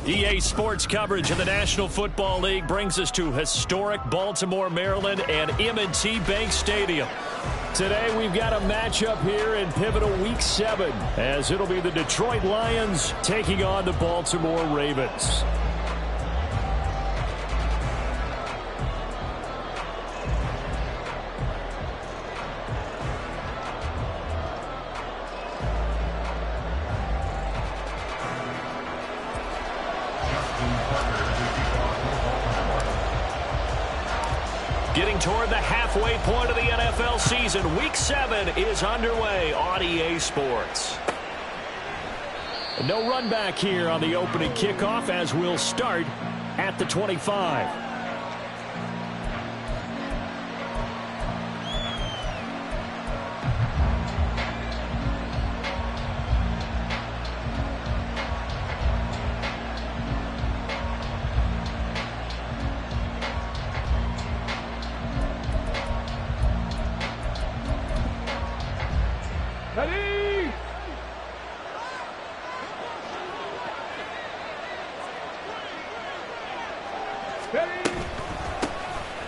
EA Sports coverage of the National Football League brings us to historic Baltimore, Maryland, and M&T Bank Stadium. Today we've got a matchup here in pivotal Week 7, as it'll be the Detroit Lions taking on the Baltimore Ravens. Getting toward the halfway point of the NFL season, Week 7 is underway on EA Sports. No run back here on the opening kickoff, as we'll start at the 25. Ready!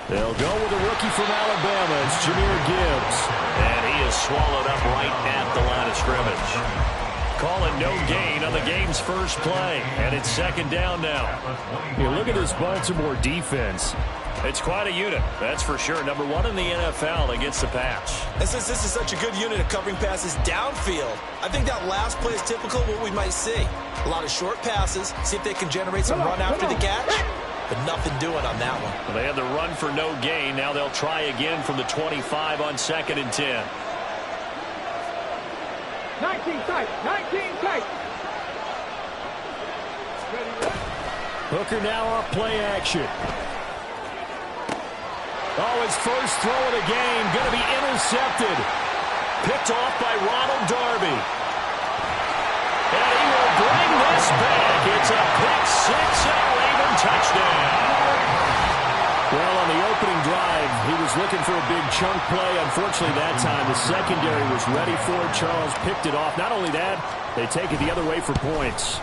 They'll go with a rookie from Alabama. It's Jahmyr Gibbs. And he is swallowed up right at the line of scrimmage. Call it no gain on the game's first play. And it's second down now. You look at this Baltimore defense. It's quite a unit, that's for sure. Number 1 in the NFL against the pass. And since this is such a good unit of covering passes downfield, I think that last play is typical of what we might see. A lot of short passes, see if they can generate some run after the catch, but nothing doing on that one. Well, they had the run for no gain. Now they'll try again from the 25 on 2nd and 10. 19 tight, 19 tight. Hooker now off play action. Oh, his first throw of the game going to be intercepted. Picked off by Ronald Darby. And he will bring this back. It's a pick 6 and a Raven touchdown. Well, on the opening drive, he was looking for a big chunk play. Unfortunately, that time the secondary was ready for it. Charles picked it off. Not only that, they take it the other way for points.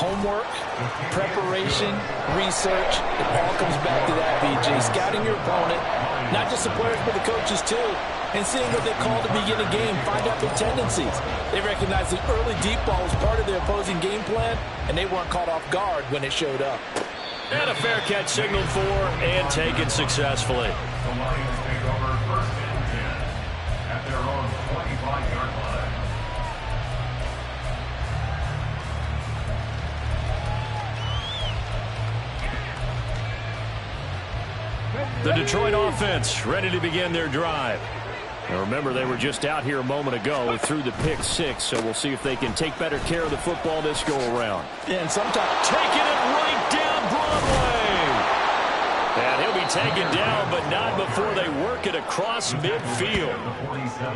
Homework, preparation, research, it all comes back to that, BG. Scouting your opponent, not just the players, but the coaches too, and seeing what they call to begin a game, find out their tendencies. They recognize the early deep ball was part of their opposing game plan, and they weren't caught off guard when it showed up. And a fair catch signaled for and taken successfully. The Lions take over 1st and 10 at their own 25-yard line. The Detroit offense ready to begin their drive. Now remember, they were just out here a moment ago through the pick 6, so we'll see if they can take better care of the football this go around. And sometimes taking it right down Broadway. And he'll be taken down, but not before they work it across midfield.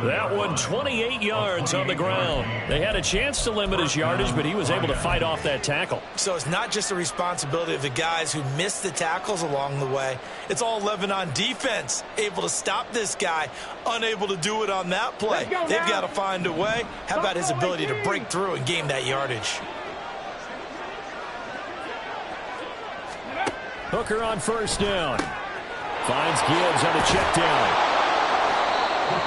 That one 28 yards on the ground. They had a chance to limit his yardage, but he was able to fight off that tackle. So it's not just the responsibility of the guys who missed the tackles along the way. It's all 11 on defense, able to stop this guy, unable to do it on that play. They've got to find a way. How about his ability to break through and gain that yardage? Hooker on 1st down. Finds Gibbs on the check down.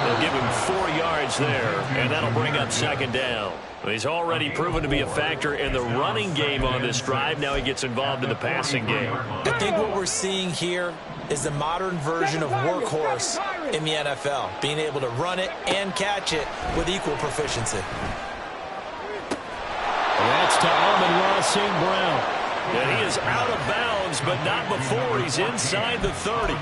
They'll give him 4 yards there, and that'll bring up 2nd down. He's already proven to be a factor in the running game on this drive. Now he gets involved in the passing game. I think what we're seeing here is the modern version of workhorse in the NFL, being able to run it and catch it with equal proficiency. That's to Amon-Ra St. Brown. And he is out of bounds, but not before he's inside the 30.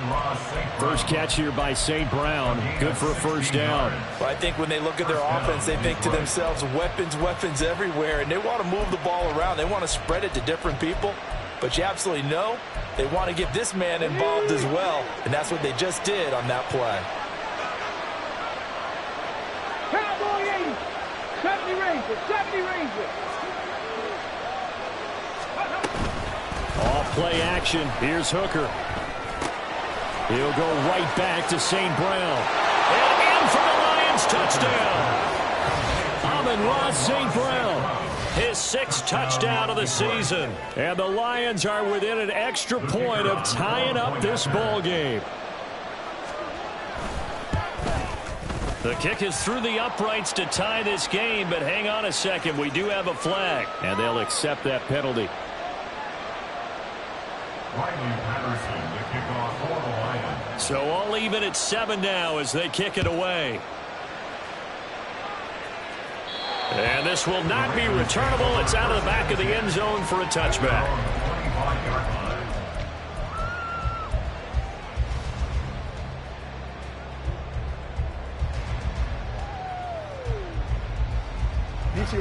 First catch here by St. Brown. Good for a 1st down. Well, I think when they look at their offense, they think to themselves, weapons, weapons everywhere, and they want to move the ball around. They want to spread it to different people. But you absolutely know they want to get this man involved as well, and that's what they just did on that play. Cowboy 80, 70 range. The 70 Rangers. Off play action. Here's Hooker. He'll go right back to St. Brown. And in for the Lions touchdown. Amon-Ra St. Brown. His 6th touchdown of the season. And the Lions are within an extra point of tying up this ball game. The kick is through the uprights to tie this game, but hang on a second. We do have a flag, and they'll accept that penalty. So all even at 7 now as they kick it away. And this will not be returnable. It's out of the back of the end zone for a touchback.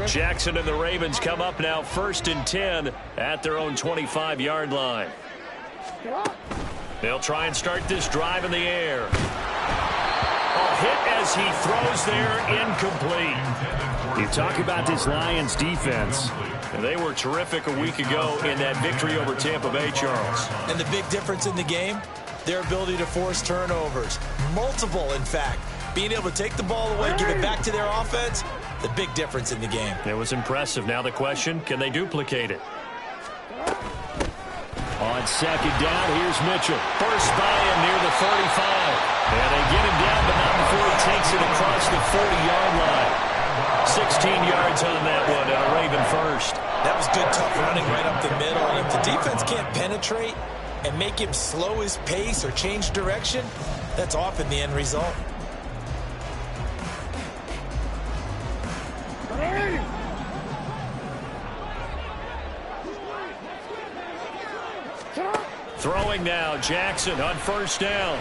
Jackson and the Ravens come up now 1st and 10 at their own 25-yard line. They'll try and start this drive in the air. A hit as he throws there, incomplete. You talk about this Lions defense. They were terrific a week ago in that victory over Tampa Bay, Charles. And the big difference in the game, their ability to force turnovers. Multiple, in fact. Being able to take the ball away, give it back to their offense, the big difference in the game. It was impressive. Now the question, can they duplicate it? On 2nd down, here's Mitchell. First by him near the 35. And they get him down, but not before he takes it across the 40-yard line. 16 yards on that one, and a Raven first. That was good, tough running right up the middle. And if the defense can't penetrate and make him slow his pace or change direction, that's often the end result. Throwing now, Jackson on 1st down.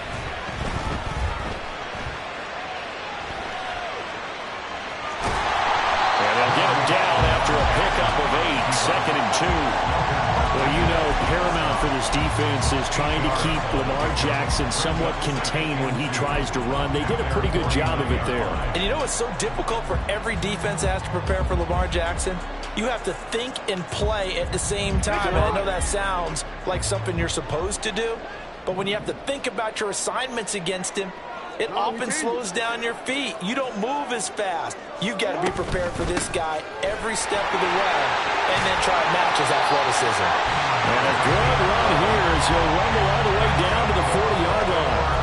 And they'll get him down after a pickup of 8, 2nd and 2. Well, you know, paramount for this defense is trying to keep Lamar Jackson somewhat contained when he tries to run. They did a pretty good job of it there. And you know it's so difficult for every defense that has to prepare for Lamar Jackson? You have to think and play at the same time. And I know that sounds like something you're supposed to do, but when you have to think about your assignments against him, it often slows down your feet. You don't move as fast. You've got to be prepared for this guy every step of the way and then try to match his athleticism. And a good run here as he'll rumble all the way down to the 40-yard line.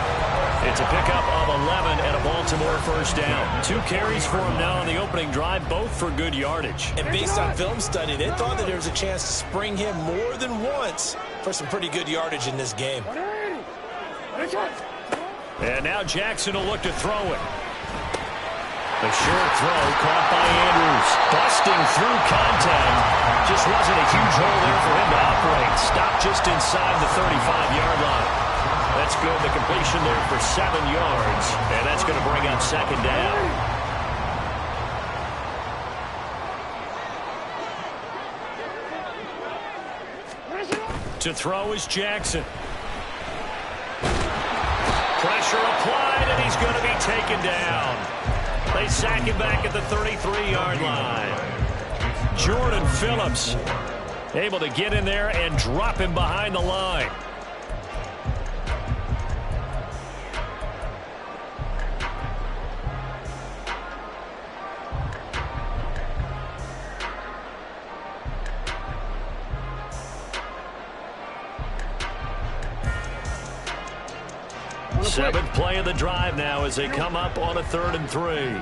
It's a pickup of 11 and a Baltimore first down. 2 carries for him now on the opening drive, both for good yardage. And based on film study, they thought that there was a chance to spring him more than once for some pretty good yardage in this game. And now Jackson will look to throw it. The short throw caught by Andrews. Busting through contact. Just wasn't a huge hole there for him to operate. Stopped just inside the 35-yard line. That's good. The completion there for 7 yards. And that's going to bring up 2nd down. To throw is Jackson. Pressure applied, and he's going to be taken down. They sack him back at the 33-yard line. Jordan Phillips able to get in there and drop him behind the line. Seventh play of the drive now as they come up on a 3rd and 3.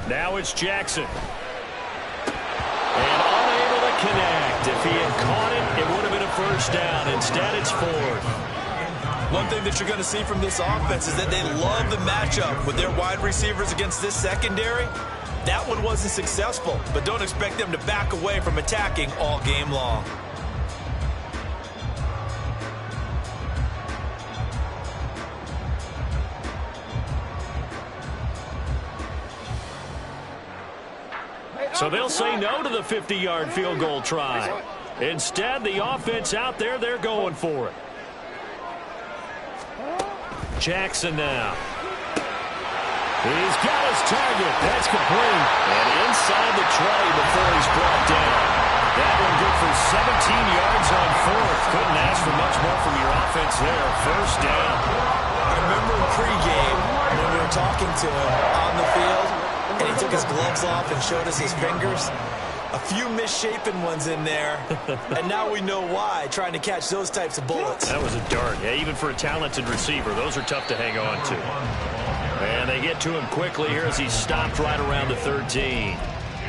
Now it's Jackson. And unable to connect. If he had caught it, it would have been a first down. Instead, it's 4th. One thing that you're going to see from this offense is that they love the matchup with their wide receivers against this secondary. That one wasn't successful, but don't expect them to back away from attacking all game long. So they'll say no to the 50-yard field goal try. Instead, the offense out there, they're going for it. Jackson now. He's got his target. That's complete. And inside the tray before he's brought down. That one good for 17 yards on fourth. Couldn't ask for much more from your offense there. First down. I remember pregame when we were talking to him on the field, and he took his gloves off and showed us his fingers. A few misshapen ones in there, and now we know why, trying to catch those types of bullets. That was a dart. Yeah, even for a talented receiver, those are tough to hang on to. And they get to him quickly here as he's stopped right around the 13.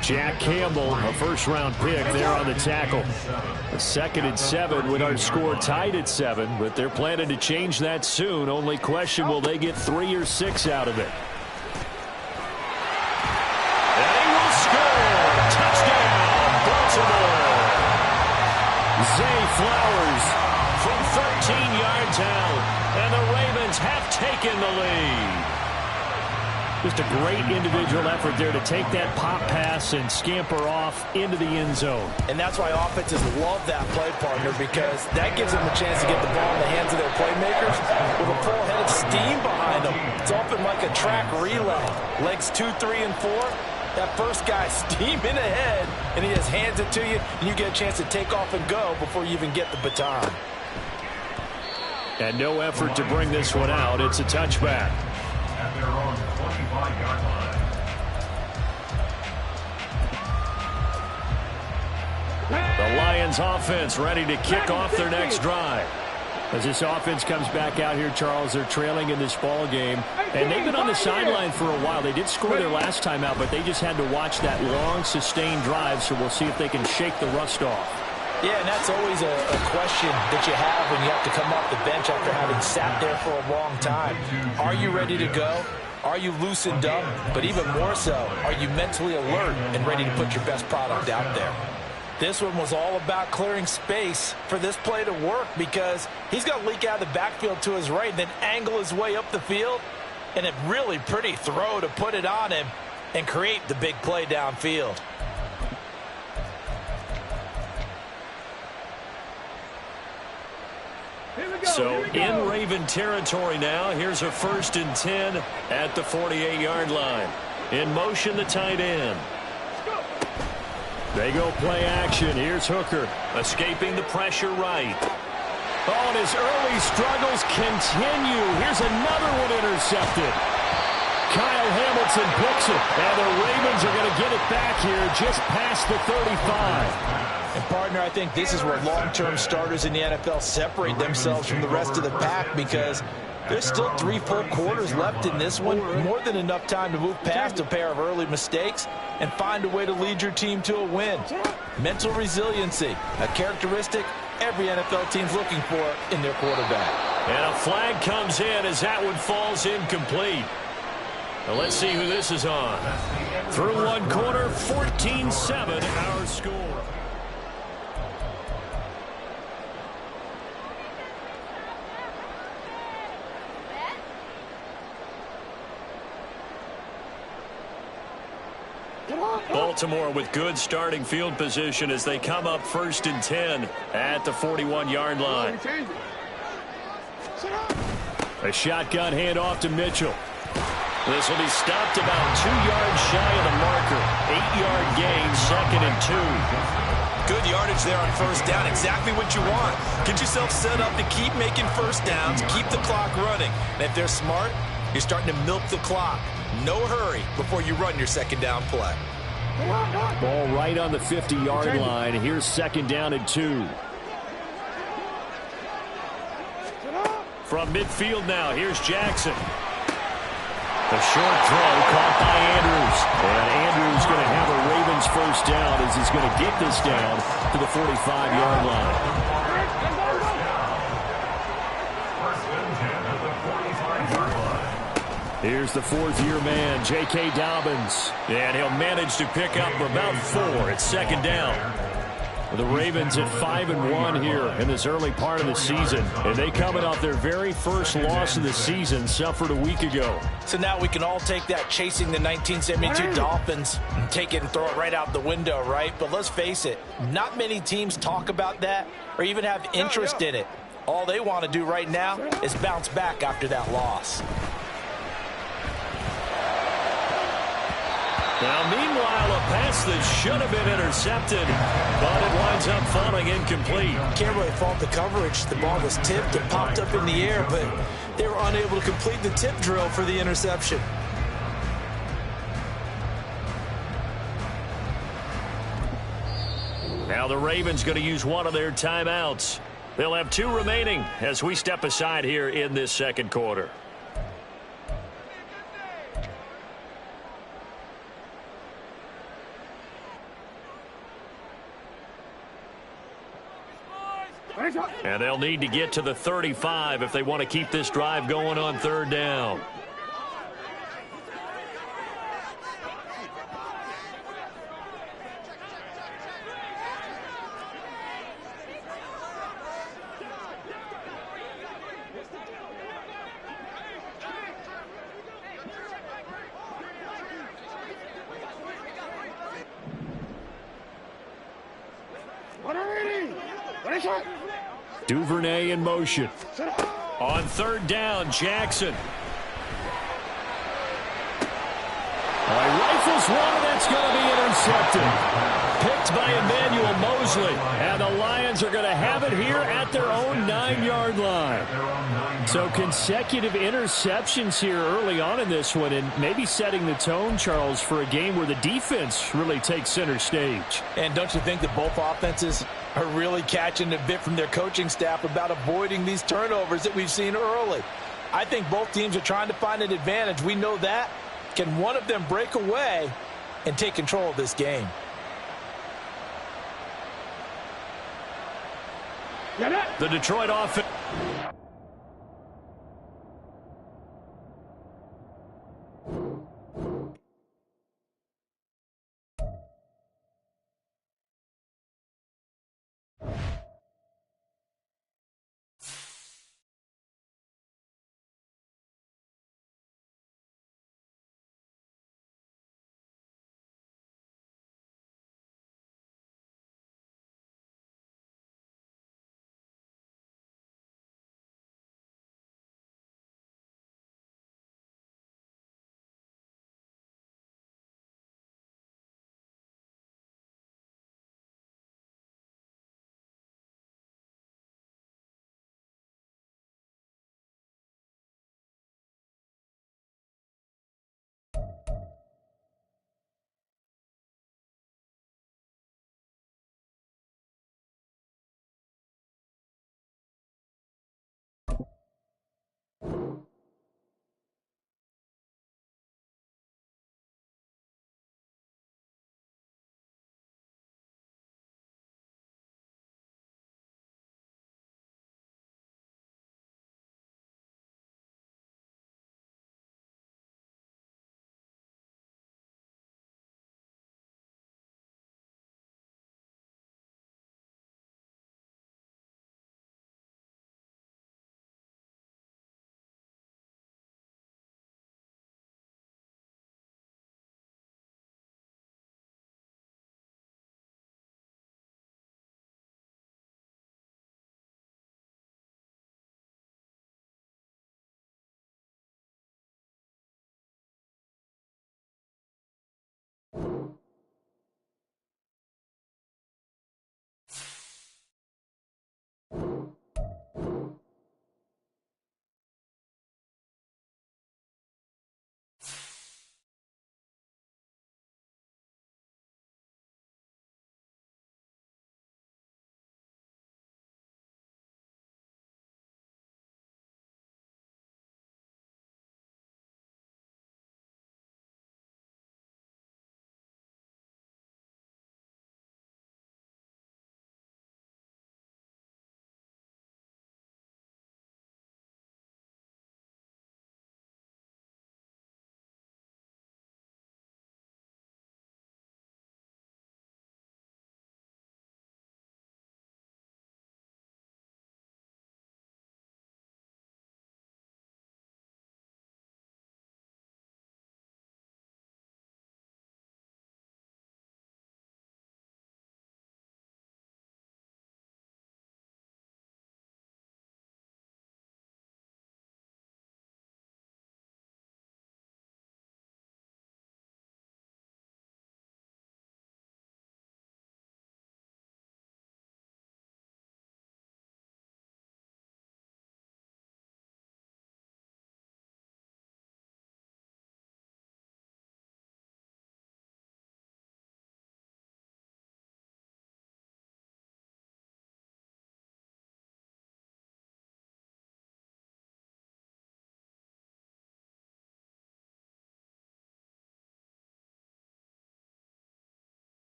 Jack Campbell, a first-round pick there on the tackle. A 2nd and 7 with our score tied at 7, but they're planning to change that soon. Only question, will they get 3 or 6 out of it? And he will score! Touchdown, Baltimore! Zay Flowers from 13 yards out, and the Ravens have taken the lead. Just a great individual effort there to take that pop pass and scamper off into the end zone. And that's why offenses love that play, partner, because that gives them a chance to get the ball in the hands of their playmakers with a full head of steam behind them. It's often like a track relay. Legs 2, 3, and 4. That first guy steaming ahead, and he just hands it to you, and you get a chance to take off and go before you even get the baton. And no effort to bring this one out. It's a touchback. At their own 25-yard line. The Lions offense ready to kick off their next drive. As this offense comes back out here, Charles, they're trailing in this ball game. And they've been on the sideline for a while. They did score their last time out, but they just had to watch that long, sustained drive, so we'll see if they can shake the rust off. Yeah, and that's always a question that you have when you have to come off the bench after having sat there for a long time. Are you ready to go? Are you loosened up? But even more so, are you mentally alert and ready to put your best product out there? This one was all about clearing space for this play to work because he's going to leak out of the backfield to his right and then angle his way up the field. And a really pretty throw to put it on him and create the big play downfield. So in Raven territory now. Here's a 1st and 10 at the 48-yard line. In motion, the tight end. They go play action. Here's Hooker escaping the pressure right. Oh, and his early struggles continue. Here's another one intercepted. Kyle Hamilton picks it, and the Ravens are going to get it back here just past the 35. And, partner, I think this is where long-term starters in the NFL separate themselves from the rest of the pack because there's still 3 full quarters left in this one. More than enough time to move past a pair of early mistakes and find a way to lead your team to a win. Mental resiliency, a characteristic every NFL team's looking for in their quarterback. And a flag comes in as that one falls incomplete. Now let's see who this is on. Through one quarter, 14-7 our score. Baltimore with good starting field position as they come up 1st and 10 at the 41-yard line. A shotgun handoff to Mitchell. This will be stopped about 2 yards shy of the marker. 8-yard gain, 2nd and 2. Good yardage there on 1st down. Exactly what you want. Get yourself set up to keep making 1st downs, keep the clock running. And if they're smart, you're starting to milk the clock. No hurry before you run your 2nd down play. Ball right on the 50-yard line. Here's 2nd down and 2. From midfield now, here's Jackson. A short throw caught by Andrews. And Andrews going to have a Ravens 1st down as he's going to get this down to the 45-yard line. Here's the 4th-year man, J.K. Dobbins. And he'll manage to pick up about 4 at 2nd down. The Ravens at 5-1 here in this early part of the season. And they coming off their very first loss of the season, suffered a week ago. So now we can all take that chasing the 1972 Dolphins and take it and throw it right out the window, right? But let's face it, not many teams talk about that or even have interest in it. All they want to do right now is bounce back after that loss. Now, meanwhile, a pass that should have been intercepted, but it winds up falling incomplete. Can't really fault the coverage. The ball was tipped and popped up in the air, but they were unable to complete the tip drill for the interception. Now the Ravens going to use one of their timeouts. They'll have 2 remaining as we step aside here in this second quarter. And they'll need to get to the 35 if they want to keep this drive going on 3rd down. Duvernay in motion. On 3rd down, Jackson. Rifles one, and that's going to be intercepted. Picked by Emmanuel Mosley. And the Lions are going to have it here at their own 9-yard line. So consecutive interceptions here early on in this one, and maybe setting the tone, Charles, for a game where the defense really takes center stage. And don't you think that both offenses are really catching a bit from their coaching staff about avoiding these turnovers that we've seen early? I think both teams are trying to find an advantage. We know that. Can one of them break away and take control of this game? The Detroit offense.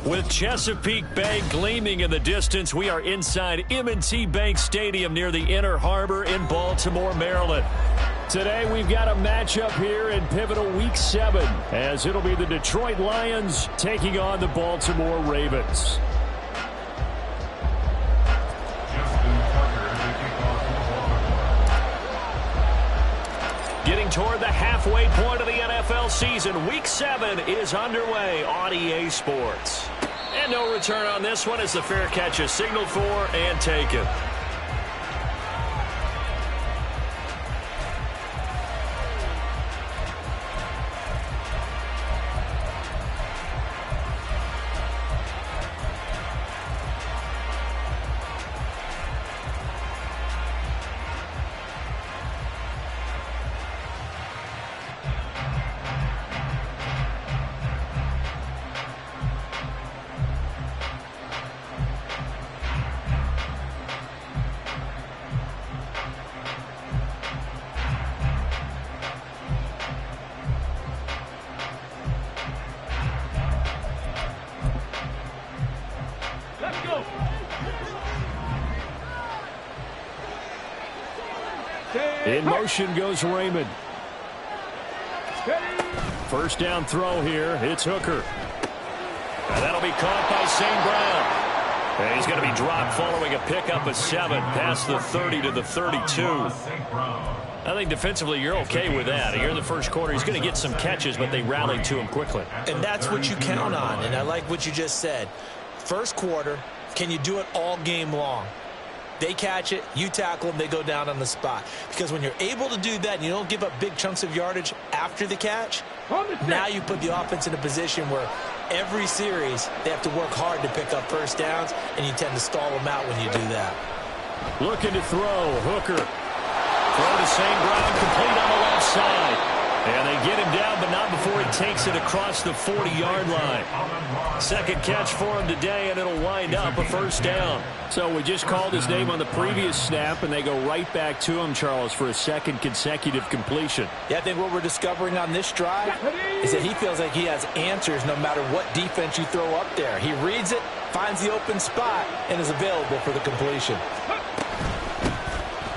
With Chesapeake Bay gleaming in the distance, we are inside M&T Bank Stadium near the Inner Harbor in Baltimore, Maryland. Today we've got a matchup here in pivotal Week 7, as it'll be the Detroit Lions taking on the Baltimore Ravens. Getting toward the halfway point of the NFL season, Week 7 is underway on EA Sports. And no return on this one as the fair catch is signaled for and taken. In motion goes Raymond. First down throw here. It's Hooker. And that'll be caught by St. Brown. And he's going to be dropped following a pickup of 7 past the 30 to the 32. I think defensively you're okay with that. Here in the first quarter, he's going to get some catches, but they rallied to him quickly. And that's what you count on, and I like what you just said. First quarter, can you do it all game long? They catch it, you tackle them, they go down on the spot. Because when you're able to do that and you don't give up big chunks of yardage after the catch, now you put the offense in a position where every series they have to work hard to pick up first downs, and you tend to stall them out when you do that. Looking to throw, Hooker. Throw to St. Brown, complete on the left side. And they get him down, but not before he takes it across the 40-yard line. Second catch for him today, and it'll wind up a first down. So we just called his name on the previous snap, and they go right back to him, Charles, for a second consecutive completion. Yeah, I think what we're discovering on this drive is that he feels like he has answers no matter what defense you throw up there. He reads it, finds the open spot, and is available for the completion.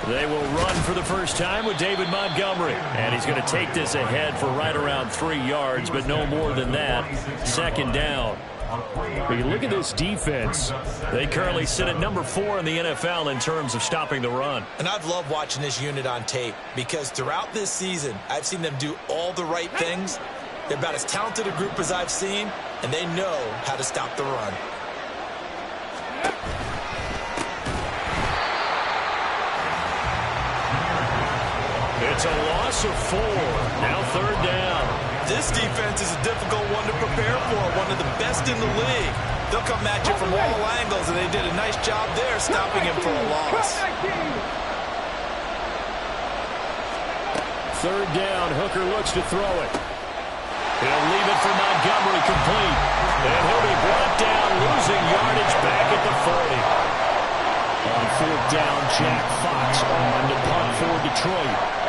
They will run for the first time with David Montgomery. And he's going to take this ahead for right around 3 yards, but no more than that. Second down. But you look at this defense. They currently sit at number 4 in the NFL in terms of stopping the run. And I've loved watching this unit on tape because throughout this season, I've seen them do all the right things. They're about as talented a group as I've seen, and they know how to stop the run. It's a loss of 4. Now third down. This defense is a difficult one to prepare for, one of the best in the league. They'll come at you from all angles, and they did a nice job there stopping him for a loss. Third down, Hooker looks to throw it. He'll leave it for Montgomery, complete. And he'll be brought down, losing yardage back at the 40. On fourth down, Jack Fox on to punt for Detroit.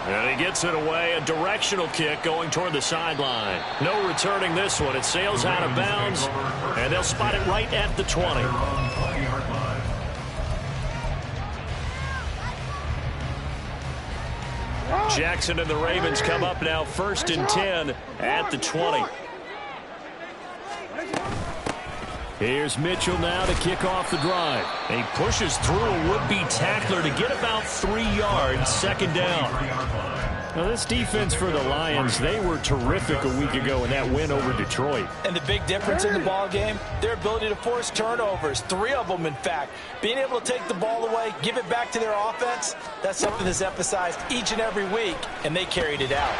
And he gets it away, a directional kick going toward the sideline. No returning this one. It sails out of bounds, and they'll spot it right at the 20. Jackson and the Ravens come up now first and 10 at the 20. Here's Mitchell now to kick off the drive. He pushes through a would-be tackler to get about 3 yards, second down. Well, this defense for the Lions, they were terrific a week ago in that win over Detroit. And the big difference in the ball game, their ability to force turnovers, 3 of them in fact. Being able to take the ball away, give it back to their offense, that's something that's emphasized each and every week, and they carried it out.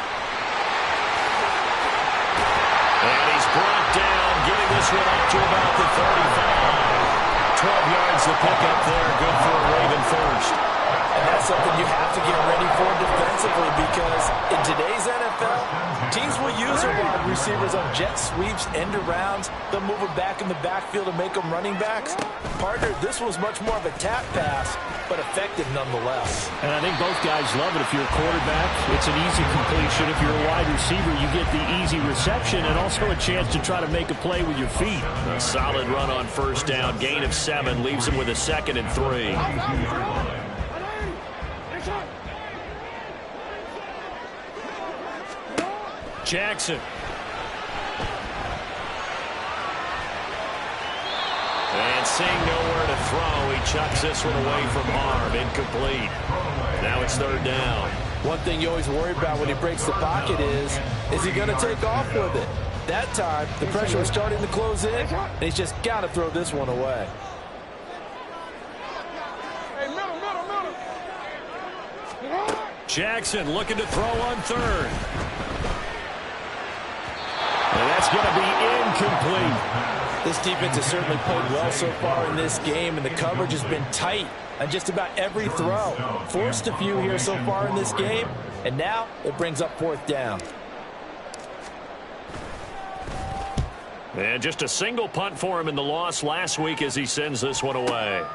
And he's brought down, getting this one up to about the 35. 12 yards to pick up there, good for a Raven first. And that's something you have to get ready for defensively, because in today's NFL, teams will use their wide receivers on jet sweeps, end arounds. They'll move it back in the backfield to make them running backs. Partner, this was much more of a tap pass, but effective nonetheless. And I think both guys love it. If you're a quarterback, it's an easy completion. If you're a wide receiver, you get the easy reception and also a chance to try to make a play with your feet. A solid run on first down. Gain of 7 leaves him with a 2nd and 3. Jackson. And seeing nowhere to throw, he chucks this one away from harm. Incomplete. Now it's 3rd down. One thing you always worry about when he breaks the pocket is he going to take off with it? That time, the pressure was starting to close in, and he's just got to throw this one away. Jackson looking to throw on 3rd. And that's going to be incomplete. This defense has certainly played well so far in this game, and the coverage has been tight on just about every throw. Forced a few here so far in this game, and now it brings up 4th down. And just a single punt for him in the loss last week as he sends this one away.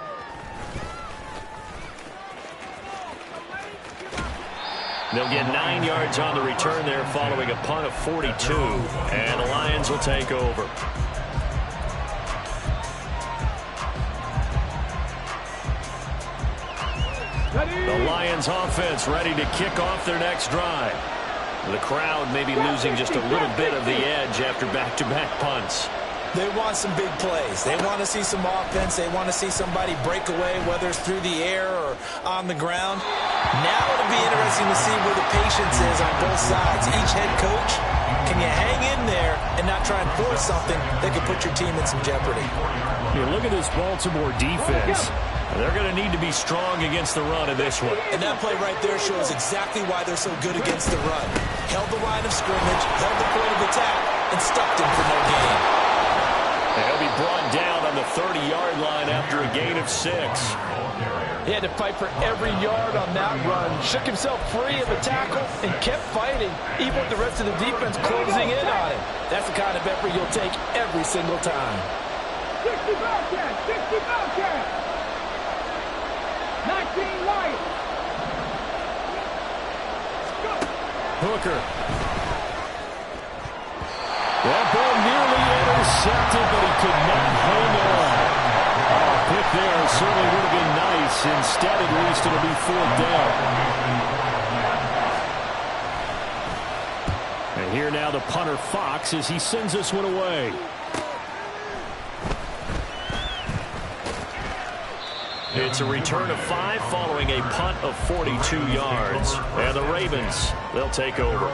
They'll get 9 yards on the return there following a punt of 42. And the Lions will take over. The Lions offense ready to kick off their next drive. The crowd may be losing just a little bit of the edge after back-to-back punts. They want some big plays. They want to see some offense. They want to see somebody break away, whether it's through the air or on the ground. Now it'll be interesting to see where the patience is on both sides. Each head coach, can you hang in there and not try and force something that could put your team in some jeopardy? Yeah, look at this Baltimore defense. They're going to need to be strong against the run in this one. And that play right there shows exactly why they're so good against the run. Held the line of scrimmage, held the point of attack, and stuffed him for no gain. And he'll be brought down on the 30-yard line after a gain of 6. He had to fight for every yard on that run. Shook himself free of the tackle and kept fighting, even with the rest of the defense closing in on him. That's the kind of effort you'll take every single time. 60 Bobcats! 60 Bobcats! 19 Lions! Hooker. That ball nearly intercepted, but he could not hang on. Oh, pick there certainly would have been nice. Instead, at least, it'll be 4th down. And here now the punter Fox as he sends this one away. It's a return of 5 following a punt of 42 yards. And the Ravens, they'll take over.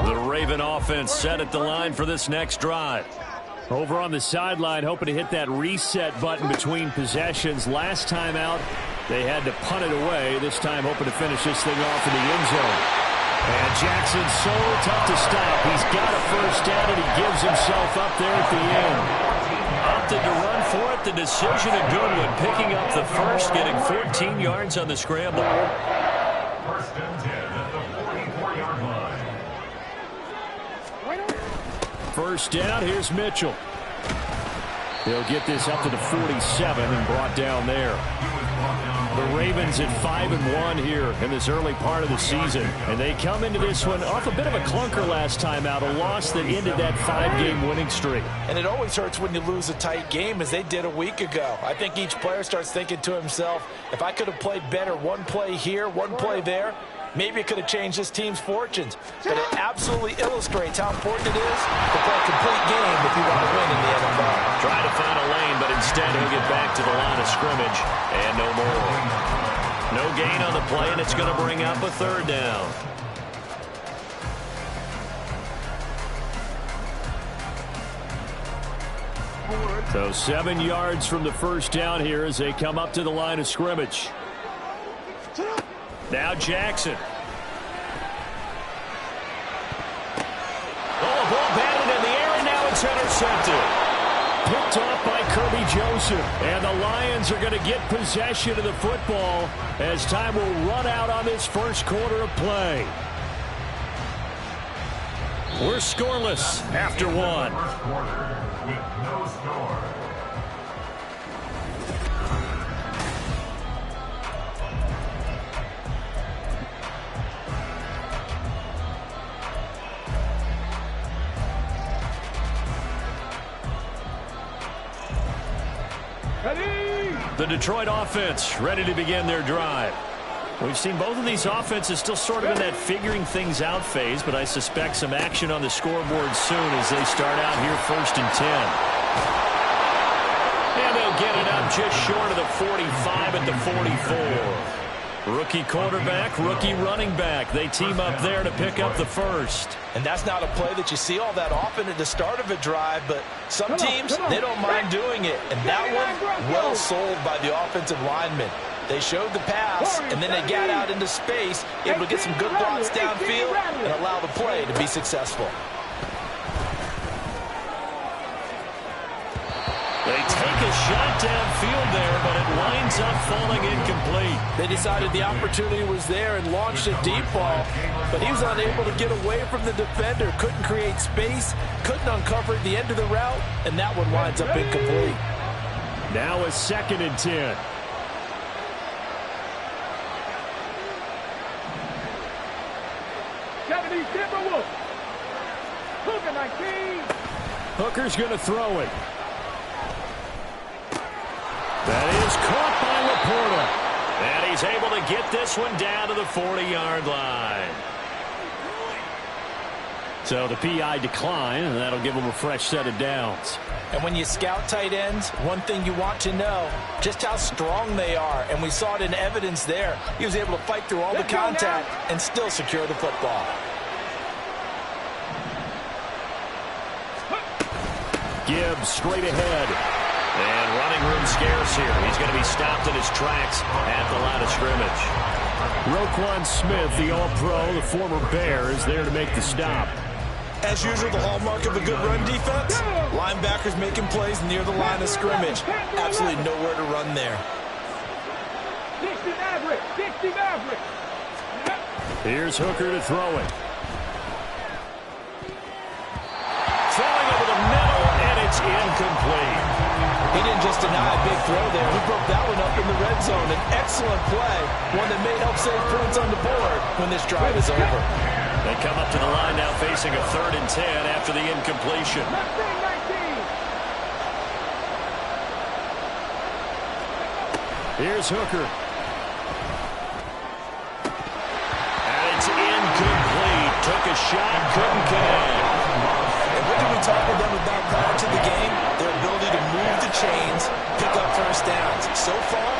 The Raven offense set at the line for this next drive. Over on the sideline, hoping to hit that reset button between possessions. Last time out, they had to punt it away. This time, hoping to finish this thing off in the end zone. And Jackson's so tough to stop. He's got a first down, and he gives himself up there at the end. Opted to run for it. The decision a good one. Picking up the first, getting 14 yards on the scramble. First and 10 at the 44-yard line. First down, here's Mitchell. He'll get this up to the 47 and brought down there. The Ravens at 5-1 here in this early part of the season. And they come into this one off a bit of a clunker last time out, a loss that ended that 5-game winning streak. And it always hurts when you lose a tight game, as they did a week ago. I think each player starts thinking to himself, if I could have played better one play here, one play there, Maybe it could have changed this team's fortunes, but it absolutely illustrates how important it is to play a complete game if you want to win in the NFL. Trying to find a lane, but instead he'll get back to the line of scrimmage, and no more. No gain on the play, and it's going to bring up a third down. So 7 yards from the first down here as they come up to the line of scrimmage. Now Jackson. Oh, ball batted in the air, and now it's intercepted. Picked off by Kirby Joseph. And the Lions are going to get possession of the football as time will run out on this first quarter of play. We're scoreless after one. First quarter with no score. The Detroit offense ready to begin their drive. We've seen both of these offenses still sort of in that figuring things out phase, but I suspect some action on the scoreboard soon as they start out here 1st and 10. And they'll get it up just short of the 45 at the 44. Rookie quarterback, rookie running back. They team up there to pick up the first. And that's not a play that you see all that often at the start of a drive, but some teams, they don't mind doing it. And that one, well sold by the offensive lineman. They showed the pass, and then they got out into space, able to get some good blocks downfield and allow the play to be successful. They take a shot downfield there, but it winds up falling incomplete. They decided the opportunity was there and launched a deep ball, but he was unable to get away from the defender, couldn't create space, couldn't uncover the end of the route, and that one winds up incomplete. Now a 2nd and 10. Hooker's going to throw it. That is caught by Laporta. And he's able to get this one down to the 40-yard line. So the PI decline, and that'll give him a fresh set of downs. And when you scout tight ends, one thing you want to know, just how strong they are. And we saw it in evidence there. He was able to fight through all the contact and still secure the football. Gibbs straight ahead. And running room scarce here. He's going to be stopped in his tracks at the line of scrimmage. Roquan Smith, the All-Pro, the former Bear, is there to make the stop. As usual, the hallmark of a good run defense, linebackers making plays near the line of scrimmage. Absolutely nowhere to run there. 60 Maverick, 60 Maverick. Here's Hooker to throw it. Throwing over the middle, and it's incomplete. He didn't just deny a big throw there. He broke that one up in the red zone. An excellent play, one that may help save points on the board when this drive is over. They come up to the line now facing a 3rd and 10 after the incompletion. Here's Hooker. And it's incomplete. Took a shot, couldn't connect. And what did we talk with them about prior to the game? Their ability to move the chains, pick up first downs. So far,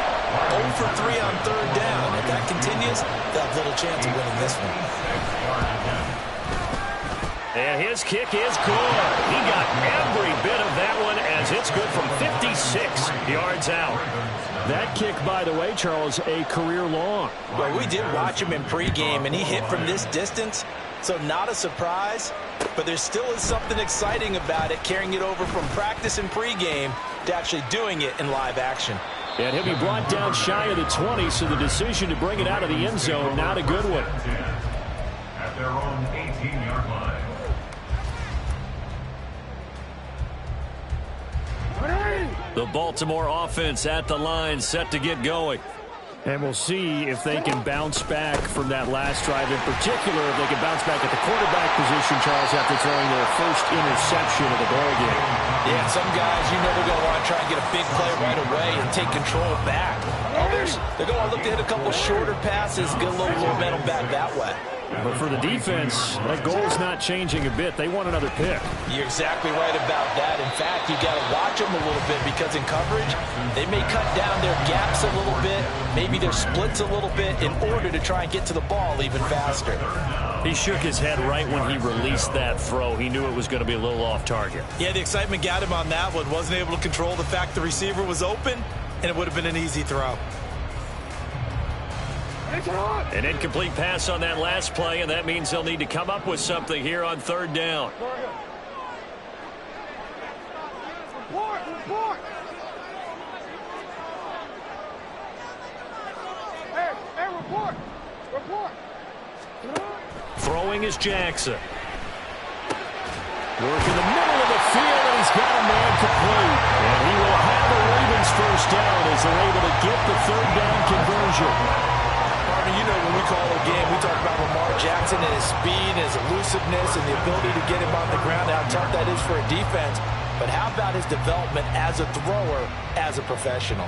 0 for 3 on 3rd down. If that continues, they'll have little chance of winning this one. And his kick is good. He got every bit of that one as it's good from 56 yards out. That kick, by the way, Charles, a career long. Well, we did watch him in pregame, and he hit from this distance, so not a surprise. But there still is something exciting about it, carrying it over from practice and pregame to actually doing it in live action. And he'll be brought down shy of the 20, so the decision to bring it out of the end zone, not a good one. At their own 18-yard line. The Baltimore offense at the line, set to get going. And we'll see if they can bounce back from that last drive, in particular, if they can bounce back at the quarterback position, Charles, after throwing their first interception of the ballgame. Yeah, some guys, you know they're going to want to try and get a big play right away and take control back. Others, they're going to look to hit a couple shorter passes, get a little momentum back that way. But for the defense, that goal's not changing a bit. They want another pick. You're exactly right about that. In fact, you got to watch them a little bit because in coverage, they may cut down their gaps a little bit, maybe their splits a little bit in order to try and get to the ball even faster. He shook his head right when he released that throw. He knew it was going to be a little off target. Yeah, the excitement got him on that one. Wasn't able to control the fact the receiver was open, and it would have been an easy throw. An incomplete pass on that last play, and that means they'll need to come up with something here on third down. Report! Hey, report! Throwing is Jackson. Work in the middle of the field, and he's got a man complete. And he will have the Ravens first down as they're able to get the third down conversion. You know, when we call a game, we talk about Lamar Jackson and his speed and his elusiveness and the ability to get him on the ground, how tough that is for a defense. But how about his development as a thrower, as a professional?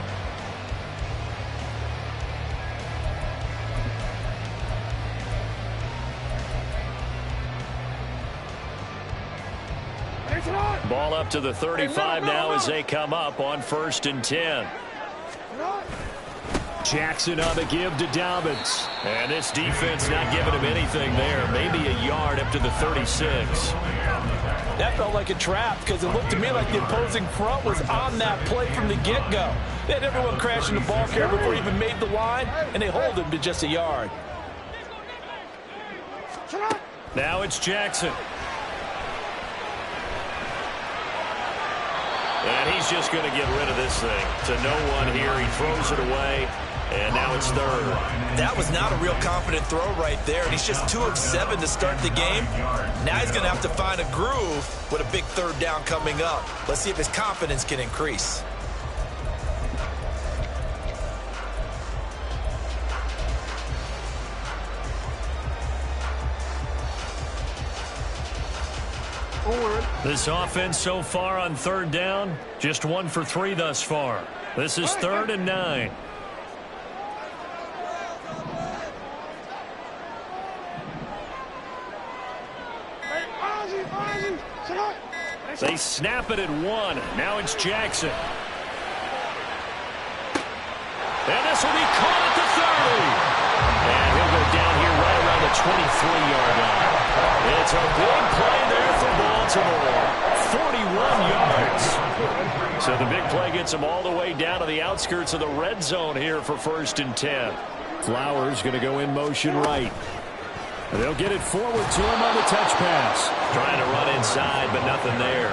Ball up to the 35 now as they come up on 1st and 10. Jackson on the give to Dobbins. And this defense not giving him anything there. Maybe a yard up to the 36. That felt like a trap because it looked to me like the opposing front was on that play from the get-go. They had everyone crashing the ball carrier before he even made the line, and they hold him to just a yard. Now it's Jackson. And he's just going to get rid of this thing. To no one here. He throws it away. And now it's third. That was not a real confident throw right there. And he's just 2 of 7 to start the game. Now he's going to have to find a groove with a big third down coming up. Let's see if his confidence can increase. This offense so far on third down, just 1 for 3 thus far. This is 3rd and 9. They snap it at 1. Now it's Jackson. And this will be caught at the 30. And he'll go down here right around the 23-yard line. It's a big play there for Baltimore. 41 yards. So the big play gets them all the way down to the outskirts of the red zone here for 1st and 10. Flowers going to go in motion right. They'll get it forward to him on the touch pass. Trying to run inside, but nothing there.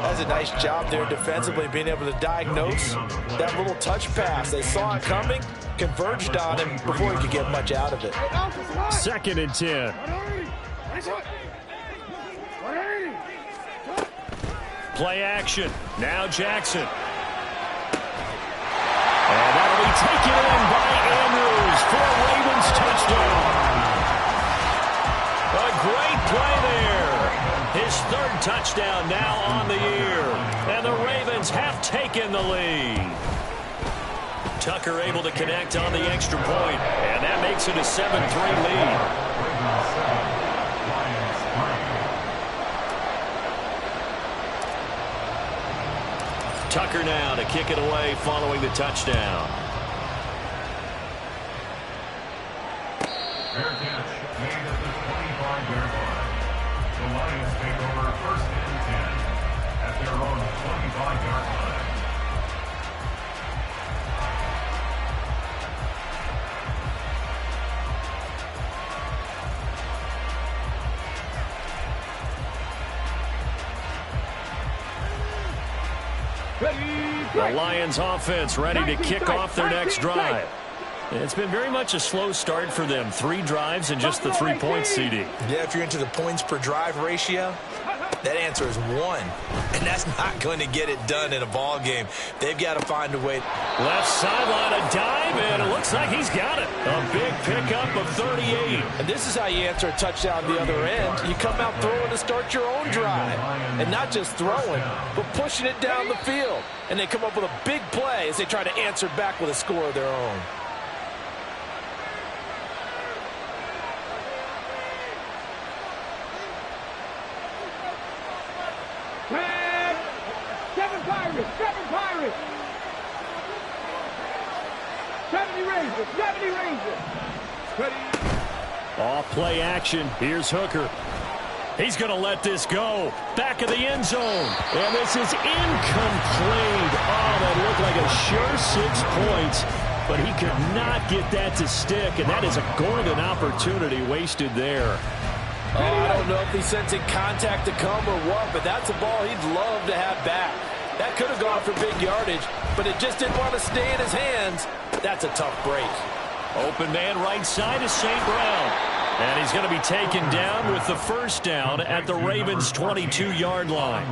That's a nice job there defensively, being able to diagnose that little touch pass. They saw it coming, converged on him before he could get much out of it. 2nd and 10. Play action. Now Jackson. And that'll be taken in by Andrews for a Ravens touchdown. A great play there. His 3rd touchdown now on the year. And the Ravens have taken the lead. Tucker able to connect on the extra point. And that makes it a 7-3 lead. Tucker now to kick it away following the touchdown. Fair catch made at the 25-yard line. The Lions take over 1st and 10 at their own 25-yard line. The Lions offense ready to kick off their next drive. It's been very much a slow start for them. 3 drives and just the 3 points, CD. Yeah, if you're into the points per drive ratio, That answer is 1. And that's not going to get it done in a ball game. They've got to find a way. Left sideline, a dive, and it looks like he's got it. A big pickup of 38. And this is how you answer a touchdown the other end. You come out throwing to start your own drive. And not just throwing, but pushing it down the field. And they come up with a big play as they try to answer back with a score of their own. Seven Pirates! 70 Rangers! Off play action. Here's Hooker. He's going to let this go. Back of the end zone. And this is incomplete. Oh, that looked like a sure 6 points. But he could not get that to stick. And that is a golden opportunity wasted there. Oh, I don't know if he's sensing contact to come or what, but that's a ball he'd love to have back. That could have gone for big yardage, but it just didn't want to stay in his hands. That's a tough break. Open man right side is St. Brown. And he's going to be taken down with the first down at the Ravens' 22-yard line.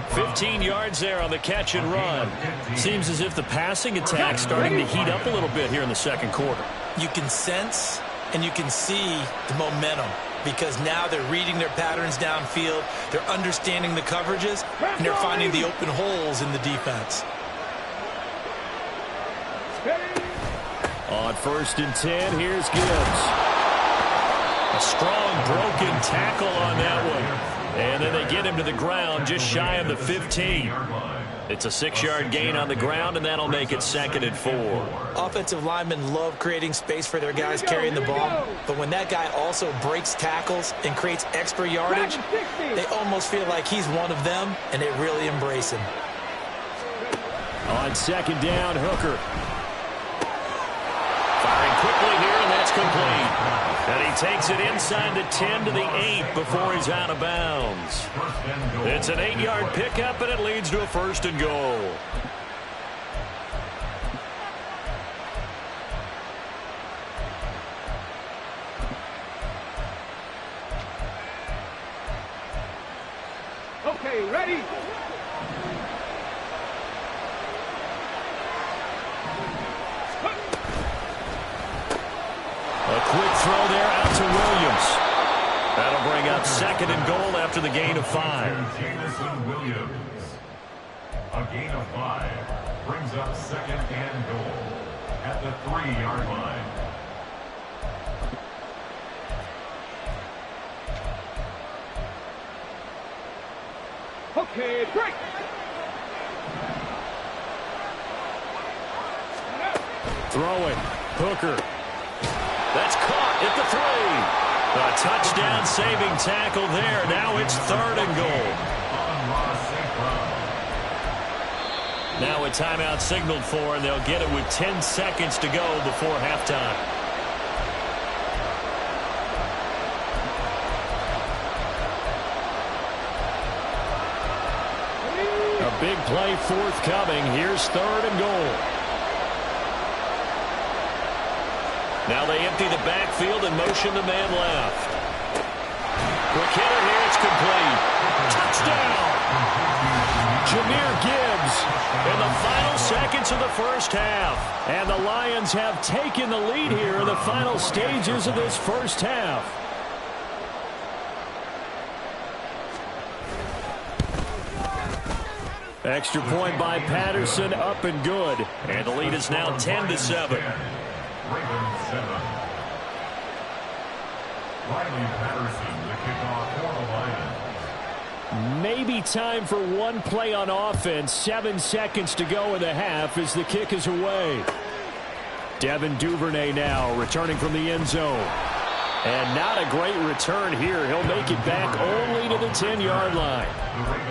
15 yards there on the catch and run. Seems as if the passing attack's starting to heat up a little bit here in the second quarter. You can sense and you can see the momentum, because now they're reading their patterns downfield, they're understanding the coverages, and they're finding the open holes in the defense. On 1st and 10, here's Gibbs. A strong broken tackle on that one. And then they get him to the ground just shy of the 15. It's a 6-yard gain on the ground, and that'll make it 2nd and 4. Offensive linemen love creating space for their guys carrying the ball, but when that guy also breaks tackles and creates extra yardage, they almost feel like he's one of them, and they really embrace him. On 2nd down, Hooker. Firing quickly here, and that's complete. And he takes it inside the 10 to the 8 before he's out of bounds. It's an 8-yard pickup, and it leads to a 1st and goal. Okay, ready? A quick throw there out to Williams. That'll bring up 2nd and goal after the gain of 5. Jamison Williams. A gain of 5 brings up 2nd and goal at the 3-yard line. Okay, break! Throwing. Hooker. That's caught at the 3. A touchdown-saving tackle there. Now it's 3rd and goal. Now a timeout signaled for, and they'll get it with 10 seconds to go before halftime. A big play forthcoming. Here's 3rd and goal. Now they empty the backfield and motion the man left. Quick hitter here, it's complete. Touchdown! Jahmyr Gibbs in the final seconds of the first half. And the Lions have taken the lead here in the final stages of this first half. Extra point by Patterson, up and good. And the lead is now 10-7. Ravens 7. Riley Patterson, the kickoff for the Lions. Maybe time for one play on offense. 7 seconds to go in the half as the kick is away. Devin Duvernay now returning from the end zone. And not a great return here. He'll make it back only to the 10-yard line.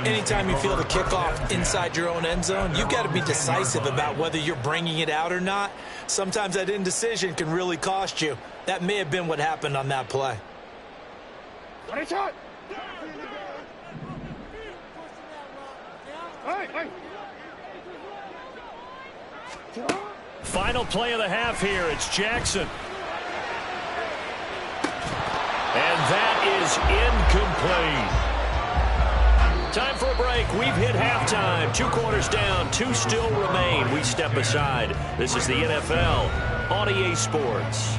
Anytime you feel the kickoff inside your own end zone, you've got to be decisive about whether you're bringing it out or not. Sometimes that indecision can really cost you. That may have been what happened on that play. What is it? Hey. Final play of the half here. It's Jackson. And that is incomplete. Time for a break. We've hit halftime. 2 quarters down. 2 still remain. We step aside. This is the NFL on EA Sports.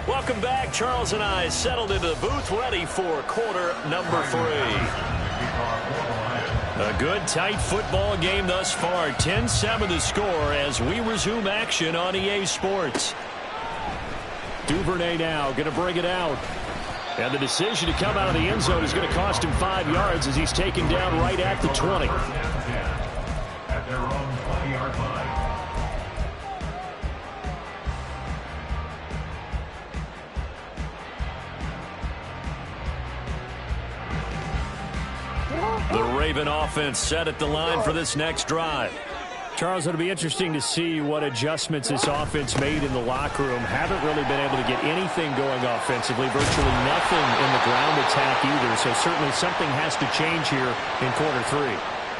Welcome back. Charles and I settled into the booth, ready for quarter number 3. A good, tight football game thus far. 10-7 the score as we resume action on EA Sports. Duvernay now going to bring it out. And the decision to come out of the end zone is going to cost him 5 yards as he's taken down right at the 20. At their own 20-yard line. The Raven offense set at the line for this next drive. Charles, it'll be interesting to see what adjustments this offense made in the locker room. Haven't really been able to get anything going offensively, virtually nothing in the ground attack either. So certainly something has to change here in quarter 3.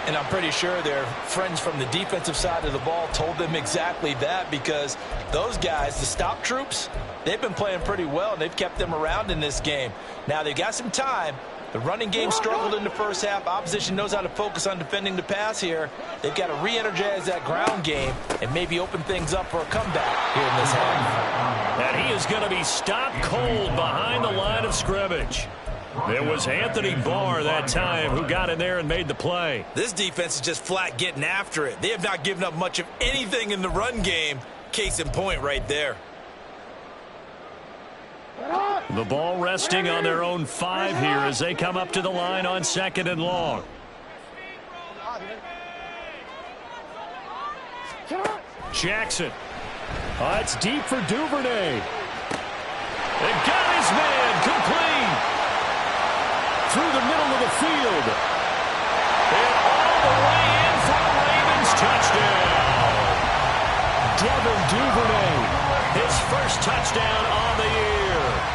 And I'm pretty sure their friends from the defensive side of the ball told them exactly that, because those guys, the stop troops, they've been playing pretty well, and they've kept them around in this game. Now they've got some time. The running game struggled in the first half. Opposition knows how to focus on defending the pass here. They've got to re-energize that ground game and maybe open things up for a comeback here in this half. And he is going to be stopped cold behind the line of scrimmage. It was Anthony Barr that time who got in there and made the play. This defense is just flat getting after it. They have not given up much of anything in the run game. Case in point right there. The ball resting on their own 5 here as they come up to the line on 2nd and long. Jackson. It's deep for Duvernay. They've got his man complete. Through the middle of the field. And all the way in for a Ravens touchdown. Devin Duvernay. His first touchdown on the year.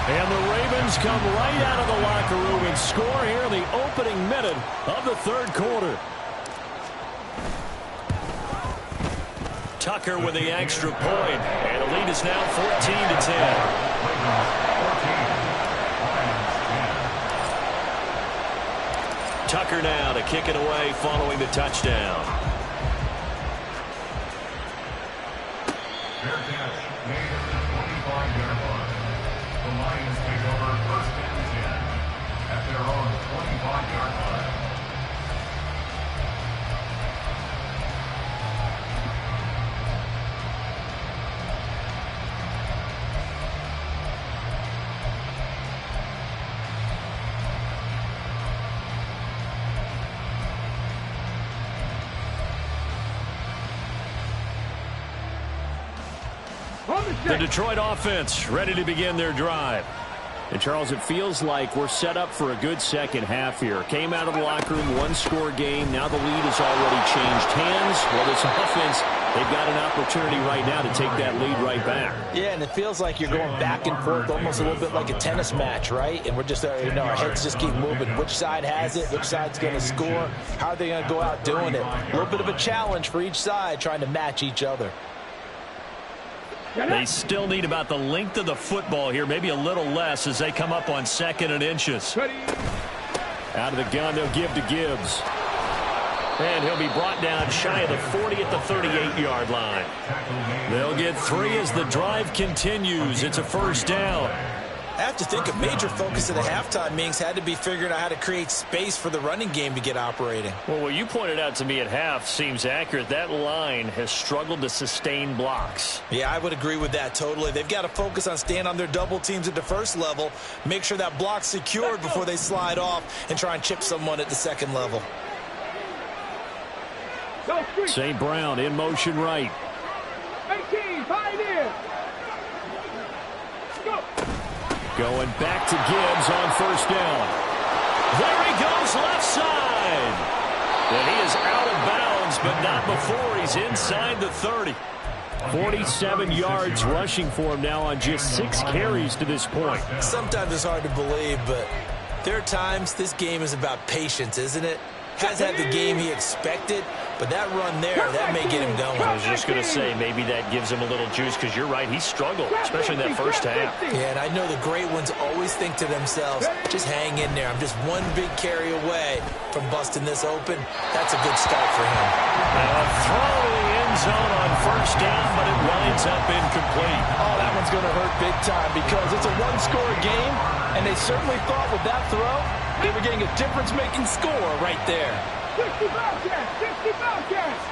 And the Ravens come right out of the locker room and score here in the opening minute of the 3rd quarter. Tucker with the extra point. And the lead is now 14-10. Tucker now to kick it away following the touchdown. Fair catch made at the 25-yard line. The Lions take over 1st and 10 at their own 25-yard line. The Detroit offense ready to begin their drive. And, Charles, it feels like we're set up for a good second half here. Came out of the locker room, 1-score game. Now the lead has already changed hands. Well, this offense, they've got an opportunity right now to take that lead right back. Yeah, and it feels like you're going back and forth almost a little bit like a tennis match, right? And we're just, our heads just keep moving. Which side has it? Which side's going to score? How are they going to go out doing it? A little bit of a challenge for each side trying to match each other. They still need about the length of the football here, maybe a little less as they come up on 2nd and inches. Out of the gun, they'll give to Gibbs. And he'll be brought down shy of the 40 at the 38-yard line. They'll get 3 as the drive continues. It's a 1st down. I have to think a major focus of the halftime meetings had to be figuring out how to create space for the running game to get operating. Well, what you pointed out to me at half seems accurate. That line has struggled to sustain blocks. Yeah, I would agree with that totally. They've got to focus on staying on their double teams at the 1st level, make sure that block's secured before they slide off and try and chip someone at the 2nd level. St. Brown in motion right. 18, pioneer. Go. Going back to Gibbs on 1st down. There he goes left side. And he is out of bounds, but not before he's inside the 30. 47 yards rushing for him now on just 6 carries to this point. Sometimes it's hard to believe, but There are times this game is about patience, isn't it? Guys had the game he expected, but that run there, that may get him going. I was just going to say, maybe that gives him a little juice, because you're right, he struggled, especially in that first half. Yeah, and I know the great ones always think to themselves, just hang in there. I'm just one big carry away from busting this open. That's a good start for him. A throw to the end zone on first down, but it winds up incomplete. Oh, that one's going to hurt big time because it's a one-score game, and they certainly thought with that throw, they were getting a difference-making score right there. 60 Bobcats! 60 Bobcats!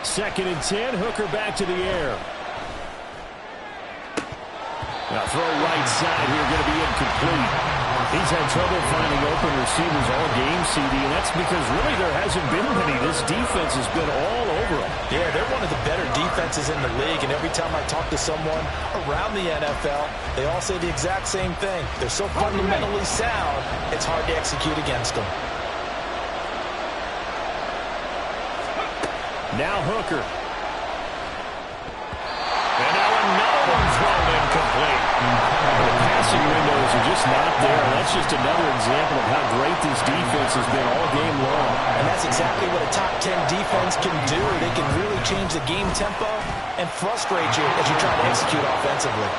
Second and 10, Hooker back to the air. Now throw right side here, going to be incomplete. He's had trouble finding open receivers all game, CD, and that's because really there hasn't been many. This defense has been all over them. Yeah, they're one of the better defenses in the league, and every time I talk to someone around the NFL, they all say the exact same thing. They're so fundamentally sound, it's hard to execute against them. Now Hooker. And now another one thrown incomplete. The passing windows are just not there. That's just another example of how great this defense has been all game long. And that's exactly what a top 10 defense can do. They can really change the game tempo and frustrate you as you try to execute offensively.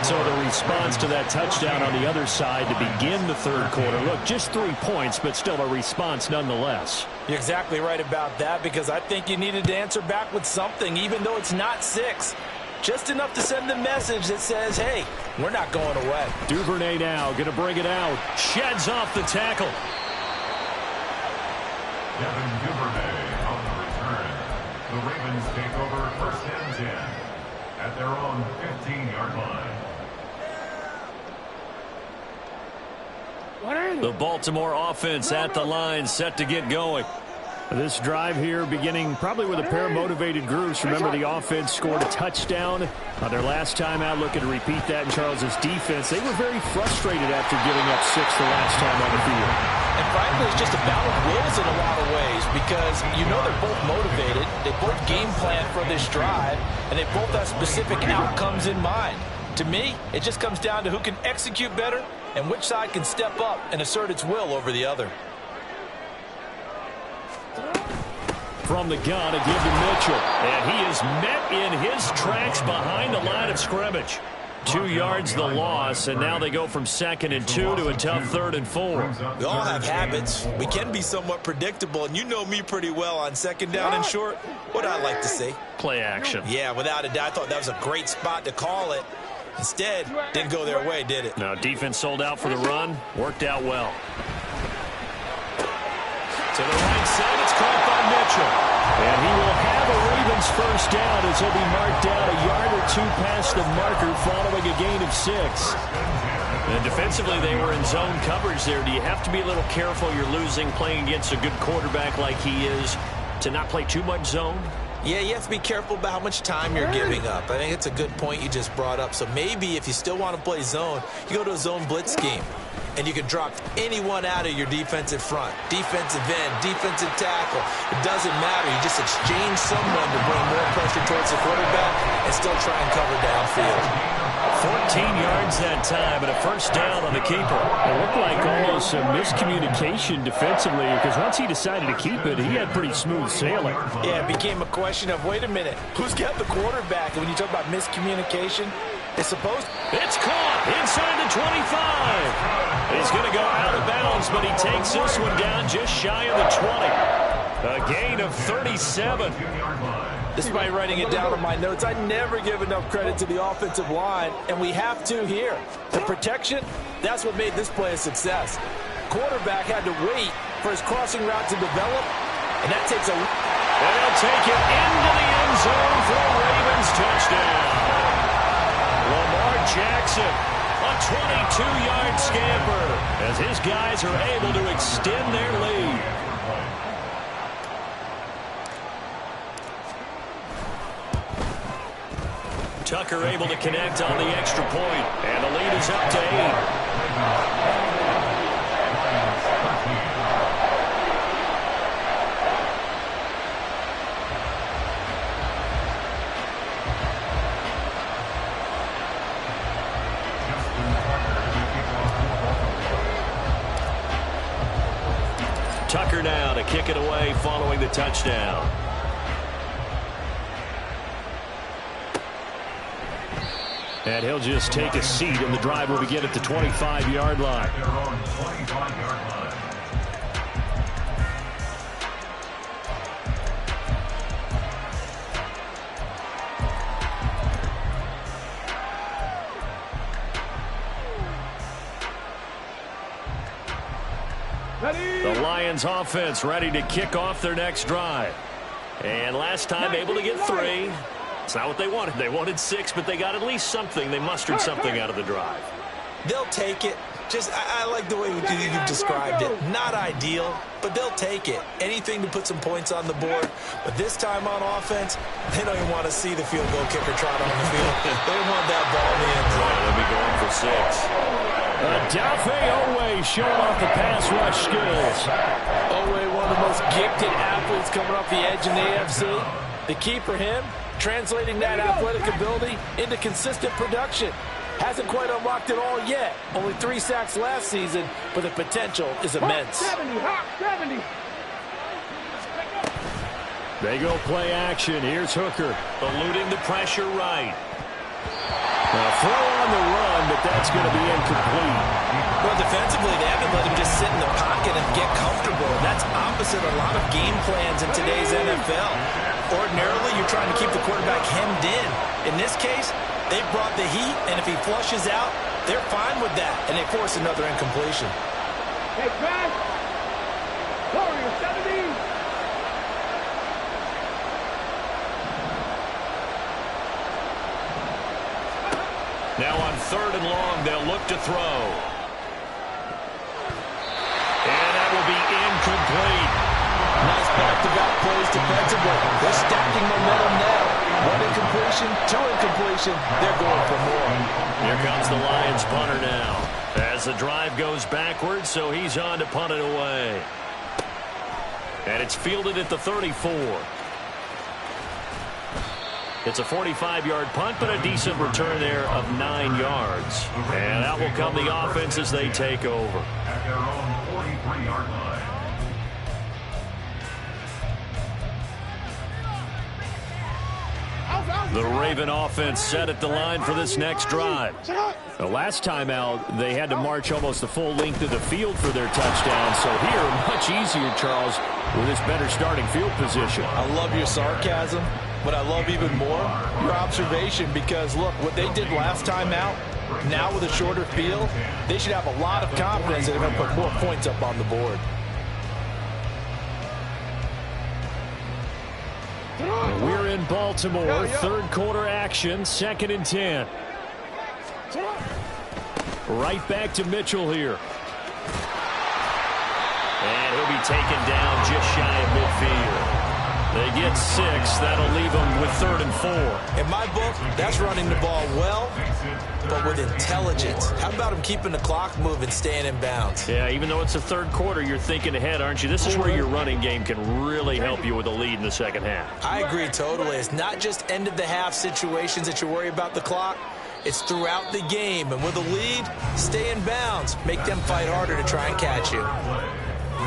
So the response to that touchdown on the other side to begin the third quarter. Look, just 3 points, but still a response nonetheless. You're exactly right about that, because I think you needed to answer back with something, even though it's not 6. Just enough to send the message that says, hey, we're not going away. Duvernay now going to bring it out. Sheds off the tackle. Devin Duvernay on the return. The Ravens take over first and 10 at their own 15-yard line. The Baltimore offense at the line, set to get going. This drive here beginning probably with a pair of motivated groups. Remember, the offense scored a touchdown on their last time out, looking to repeat that in Charles's defense. They were very frustrated after giving up 6 the last time on the field. And frankly, it's just a battle of wills in a lot of ways, because you know they're both motivated. They both game plan for this drive, and they both have specific outcomes in mind. To me, it just comes down to who can execute better and which side can step up and assert its will over the other. From the gun, a give to Mitchell. And he is met in his tracks behind the line of scrimmage. 2 yards the loss, and now they go from 2nd and 2 to a tough 3rd and 4. We all have habits. We can be somewhat predictable, and you know me pretty well on 2nd down and short. What I like to see. Play action. Yeah, without a doubt, I thought that was a great spot to call it. Instead, didn't go their way, did it? No, defense sold out for the run. Worked out well. To the right side, it's caught by Mitchell. And he will have a Ravens first down as he'll be marked down a yard or 2 past the marker following a gain of 6. And defensively, they were in zone coverage there. Do you have to be a little careful? You're losing, playing against a good quarterback like he is, to not play too much zone? Yeah, you have to be careful about how much time you're giving up. I think it's a good point you just brought up. So maybe if you still want to play zone, you go to a zone blitz scheme. And you can drop anyone out of your defensive front. Defensive end, defensive tackle. It doesn't matter. You just exchange someone to bring more pressure towards the quarterback and still try and cover downfield. 14 yards that time and a first down on the keeper. It looked like almost some miscommunication defensively, because once he decided to keep it, he had pretty smooth sailing. Yeah, it became a question of, wait a minute, who's got the quarterback? And when you talk about miscommunication, it's supposed... It's caught inside the 25. He's going to go out of bounds, but he takes this one down just shy of the 20. A gain of 37. Despite writing it down on my notes, I never give enough credit to the offensive line, and we have to here. The protection, that's what made this play a success. Quarterback had to wait for his crossing route to develop, and that takes a... And they'll take it into the end zone for a Ravens touchdown. Lamar Jackson, a 22-yard scamper, as his guys are able to extend their lead. Tucker able to connect on the extra point, and the lead is up to 8. Tucker now to kick it away following the touchdown. And he'll just take a seat, and the drive will begin at the 25-yard line. Their own 25-yard line. The Lions offense ready to kick off their next drive. And last time able to get 3. It's not what they wanted. They wanted 6, but they got at least something. They mustered something out of the drive. They'll take it. I like the way you described it. Not ideal, but they'll take it. Anything to put some points on the board. But this time on offense, they don't even want to see the field goal kicker trot on the field. They want that ball in the end zone. They'll be going for 6. Dafe Owe showing off the pass rush skills. Owe, one of the most gifted athletes coming off the edge in the AFC. The key for him, translating that athletic ability into consistent production. Hasn't quite unlocked it all yet. Only 3 sacks last season, but the potential is immense. 70, hot 70. They go play action. Here's Hooker, eluding the pressure right. Now throw on the run, but that's going to be incomplete. Well, defensively, they haven't let him just sit in the pocket and get comfortable. That's opposite a lot of game plans in today's NFL. Ordinarily, you're trying to keep the quarterback hemmed in. In this case, they brought the heat, and if he flushes out, they're fine with that, and they force another incompletion. Hey, Brad. Warrior 70. Now on 3rd and long, they'll look to throw. And that will be incomplete. Nice back-to-back plays defensively. They're stacking momentum now. 1 incompletion, 2 incompletion. They're going for more. Here comes the Lions punter now. As the drive goes backwards, so he's on to punt it away. And it's fielded at the 34. It's a 45-yard punt, but a decent return there of 9 yards. And that will come the offense as they take over. At their own 43-yard line. The Raven offense set at the line for this next drive. The last time out, they had to march almost the full length of the field for their touchdown. So here, much easier, Charles, with this better starting field position. I love your sarcasm, but I love even more your observation because, look, what they did last time out, now with a shorter field, they should have a lot of confidence that they're going to put more points up on the board. We're in Baltimore, 3rd quarter action, 2nd and 10. Right back to Mitchell here. And he'll be taken down just shy of midfield. They get 6. That'll leave them with 3rd and 4. In my book, that's running the ball well, but with intelligence. How about him keeping the clock moving, staying in bounds? Yeah, even though it's the 3rd quarter, you're thinking ahead, aren't you? This is where your running game can really help you with a lead in the second half. I agree totally. It's not just end-of-the-half situations that you worry about the clock. It's throughout the game. And with a lead, stay in bounds. Make them fight harder to try and catch you.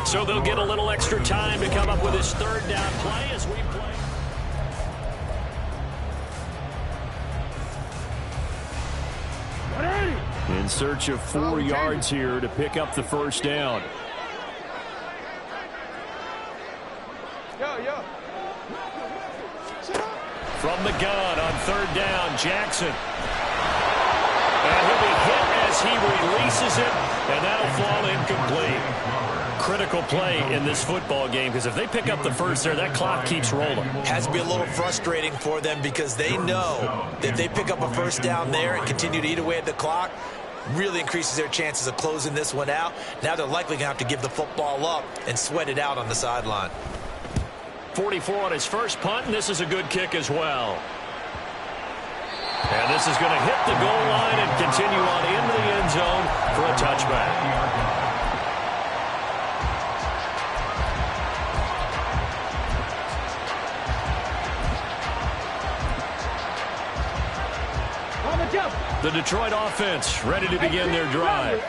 So they'll get a little extra time to come up with this 3rd down play as we play. In search of 4 yards here to pick up the 1st down. From the gun on 3rd down, Jackson. And he'll be hit as he releases it, and that'll fall incomplete. Critical play in this football game because if they pick up the 1st there, that clock keeps rolling. Has to be a little frustrating for them because they know that if they pick up a 1st down there and continue to eat away at the clock, really increases their chances of closing this one out. Now they're likely going to have to give the football up and sweat it out on the sideline. 44 on his first punt, and this is a good kick as well. And this is going to hit the goal line and continue on into the end zone for a touchback. The Detroit offense ready to begin their drive.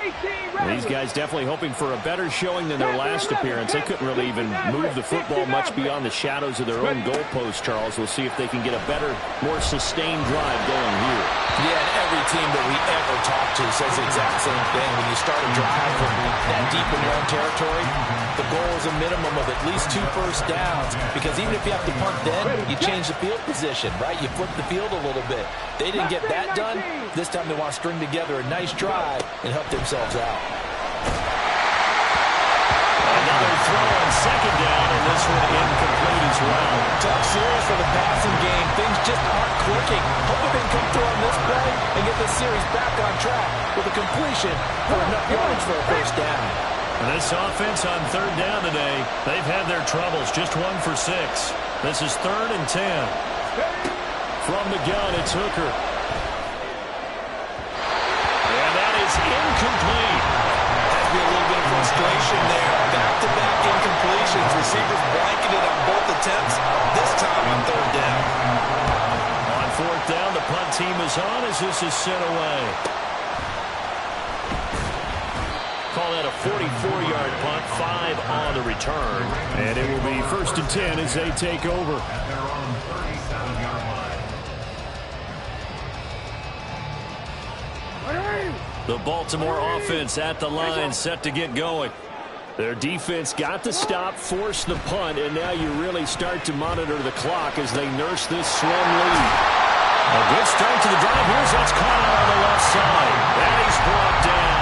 These guys definitely hoping for a better showing than their last appearance. They couldn't really even move the football much beyond the shadows of their own goalpost, Charles. We'll see if they can get a better, more sustained drive going here. Yeah, and every team that we ever talk to says the exact same thing. When you start a drive from that deep in your own territory, the goal is a minimum of at least 2 first downs, because even if you have to punt then, you change the field position, right? You flip the field a little bit. They didn't get that done. This time they want to string together a nice drive and help themselves out. Another throw on second down, and this one incomplete as well. Tough series for the passing game. Things just aren't clicking. Hoping they can come through on this play and get this series back on track with a completion for enough yards for a first down. And this offense on third down today, they've had their troubles. Just 1 for 6. This is 3rd and 10. From the gun, it's Hooker. And that is incomplete. Has be a little bit of frustration there. Back-to-back incompletions. Receivers blanketed on both attempts. This time on third down. On 4th down, the punt team is on as this is sent away. Call that a 44-yard punt, 5 on the return. And it will be 1st and 10 as they take over. At their own 37-yard line. The Baltimore offense at the line, set to get going. Their defense got the stop, forced the punt, and now you really start to monitor the clock as they nurse this slim lead. A good start to the drive. Here's what's caught out on the left side. And he's brought down.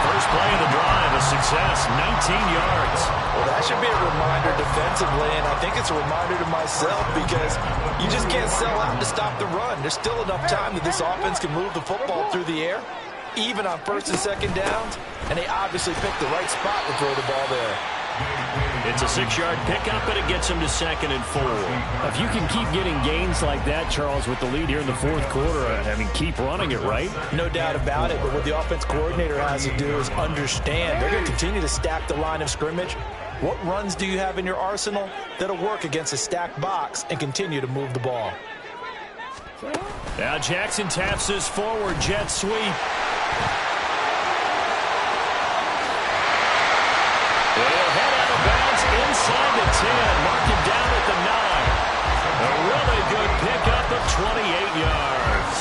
First play of the drive, a success, 19 yards. Well, that should be a reminder defensively, and I think it's a reminder to myself, because you just can't sell out to stop the run. There's still enough time that this offense can move the football through the air, even on 1st and 2nd downs, and they obviously picked the right spot to throw the ball there. It's a 6-yard pickup, and it gets him to 2nd and 4. If you can keep getting gains like that, Charles, with the lead here in the 4th quarter, I mean, keep running it, right? No doubt about it, but what the offense coordinator has to do is understand they're going to continue to stack the line of scrimmage. What runs do you have in your arsenal that'll work against a stacked box and continue to move the ball? Now Jackson taps this forward, jet sweep. They'll head out of bounds inside the 10. Mark him down at the 9. A really good pickup of 28 yards.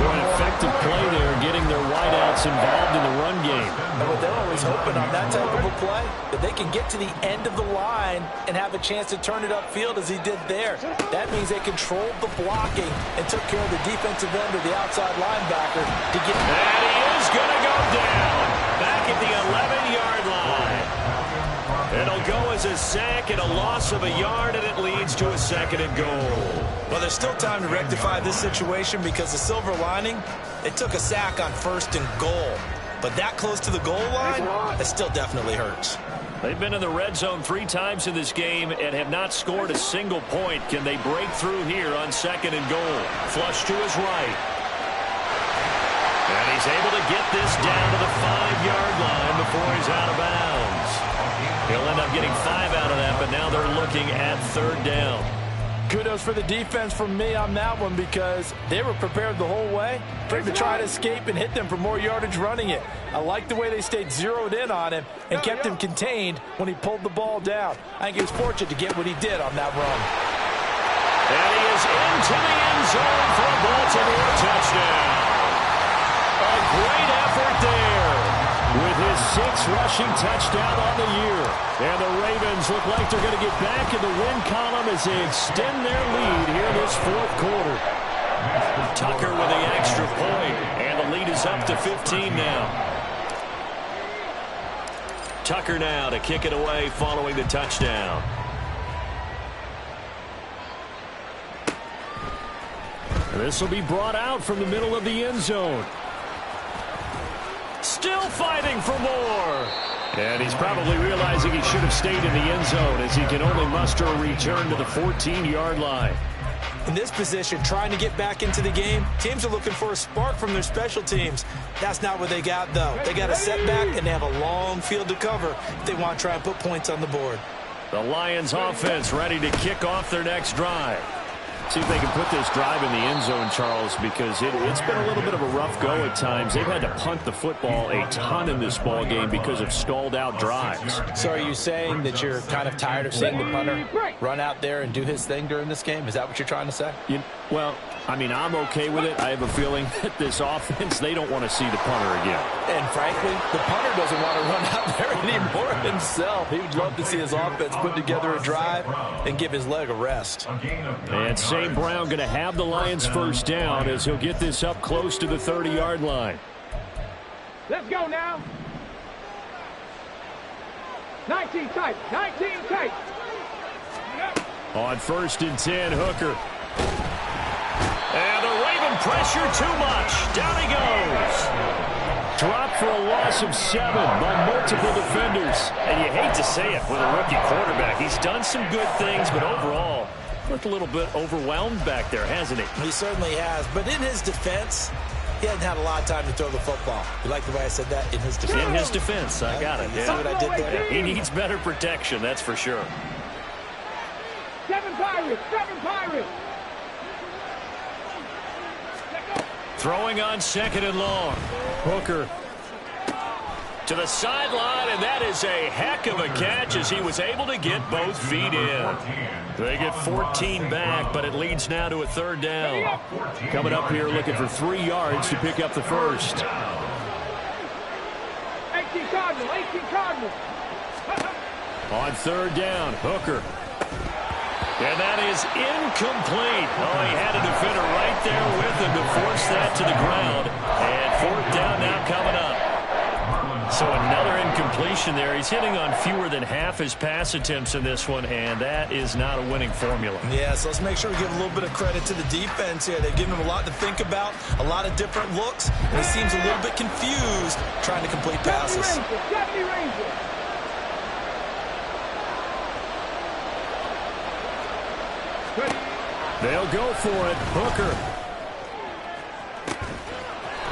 An effective play there, getting their wideouts involved in the run game. But they're always hoping on that type of a play that they can get to the end of the line and have a chance to turn it upfield as he did there. That means they controlled the blocking and took care of the defensive end or the outside linebacker to get. And he is going to go down back at the 11-yard line. It'll go as a sack and a loss of a yard, and it leads to a 2nd and goal. Well, there's still time to rectify this situation, because the silver lining, it took a sack on 1st and goal. But that close to the goal line, that still definitely hurts. They've been in the red zone 3 times in this game and have not scored a single point. Can they break through here on 2nd and goal? Flush to his right. And he's able to get this down to the 5-yard line before he's out of bounds. He'll end up getting 5 out of that, but now they're looking at 3rd down. Kudos for the defense from me on that one, because they were prepared the whole way for him to try to escape and hit them for more yardage running it. I like the way they stayed zeroed in on him and kept him contained when he pulled the ball down. I think he was fortunate to get what he did on that run. And he is into the end zone for a Baltimore touchdown. A great effort there with his 6th rushing touchdown on the year. And the Ravens look like they're going to get back in the win column as they extend their lead here in this 4th quarter. Tucker with the extra point, and the lead is up to 15 now. Tucker now to kick it away following the touchdown. This will be brought out from the middle of the end zone. Still fighting for more. And he's probably realizing he should have stayed in the end zone as he can only muster a return to the 14-yard line. In this position, trying to get back into the game, teams are looking for a spark from their special teams. That's not what they got, though. They got a setback, and they have a long field to cover if they want to try and put points on the board. The Lions offense ready to kick off their next drive. See if they can put this drive in the end zone, Charles, because it's been a little bit of a rough go at times. They've had to punt the football a ton in this ball game because of stalled out drives. So are you saying that you're kind of tired of seeing the punter run out there and do his thing during this game? Is that what you're trying to say? Well, I mean, I'm okay with it. I have a feeling that this offense, they don't want to see the punter again. And frankly, the punter doesn't want to run out there anymore himself. He would love to see his offense put together a drive and give his leg a rest. And St. Brown going to have the Lions first down as he'll get this up close to the 30-yard line. Let's go now. 19 tight. 19 tight. On 1st and 10, Hooker. And the Raven pressure too much. Down he goes. Dropped for a loss of 7 by multiple defenders. And you hate to say it with a rookie quarterback. He's done some good things, but overall, looked a little bit overwhelmed back there, hasn't he? He certainly has. But in his defense, he hasn't had a lot of time to throw the football. You like the way I said that? In his defense. In his defense. I got it. Yeah. See what I did there? He needs better protection, that's for sure. 7 Pirates. 7 Pirates. Throwing on 2nd and long. Hooker to the sideline, and that is a heck of a catch as he was able to get both feet in. They get 14 back, but it leads now to a 3rd down. Coming up here looking for 3 yards to pick up the first. 18 Cardinal. 18 Cardinal. On 3rd down, Hooker. And that is incomplete. Oh, he had a defender right there with him to force that to the ground. And 4th down now coming up. So another incompletion there. He's hitting on fewer than half his pass attempts in this one, and that is not a winning formula. Yeah, so let's make sure we give a little bit of credit to the defense here. They've given him a lot to think about, a lot of different looks, and he seems a little bit confused trying to complete passes. 70 Rangers. They'll go for it. Hooker.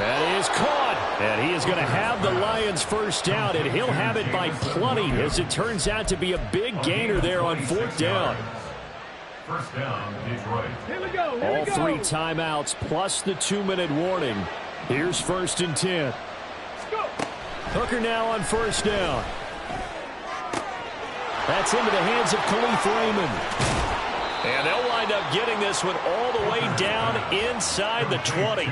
That is caught. And he is going to have the Lions first down, and he'll have it by plenty as it turns out to be a big gainer there on 4th down. First down, Detroit. Here we go. All 3 timeouts plus the 2-minute warning. Here's 1st and 10. Hooker now on 1st down. That's into the hands of Khalif Raymond. And they'll wind up getting this one all the way down inside the 20.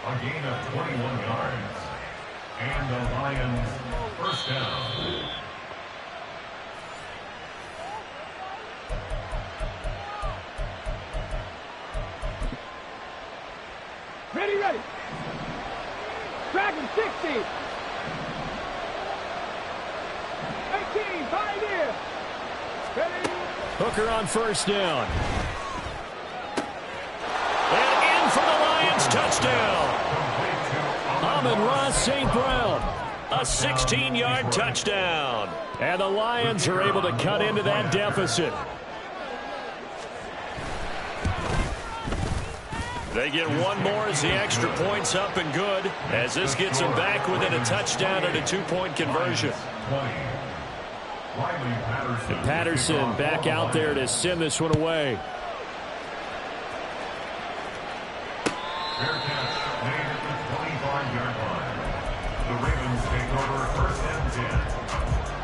A gain of 21 yards. And the Lions first down. Ready. Dragon 60. 18, Pioneer. Ready. Hooker on 1st down. And in for the Lions touchdown. Amon-Ra St. Brown. A 16-yard touchdown. And the Lions are able to cut into that deficit. They get one more as the extra point's up and good, as this gets them back within a touchdown and a 2-point conversion. And Patterson back out there to send this one away. Fair catch made at the 25-yard line. The Ravens take over 1st and 10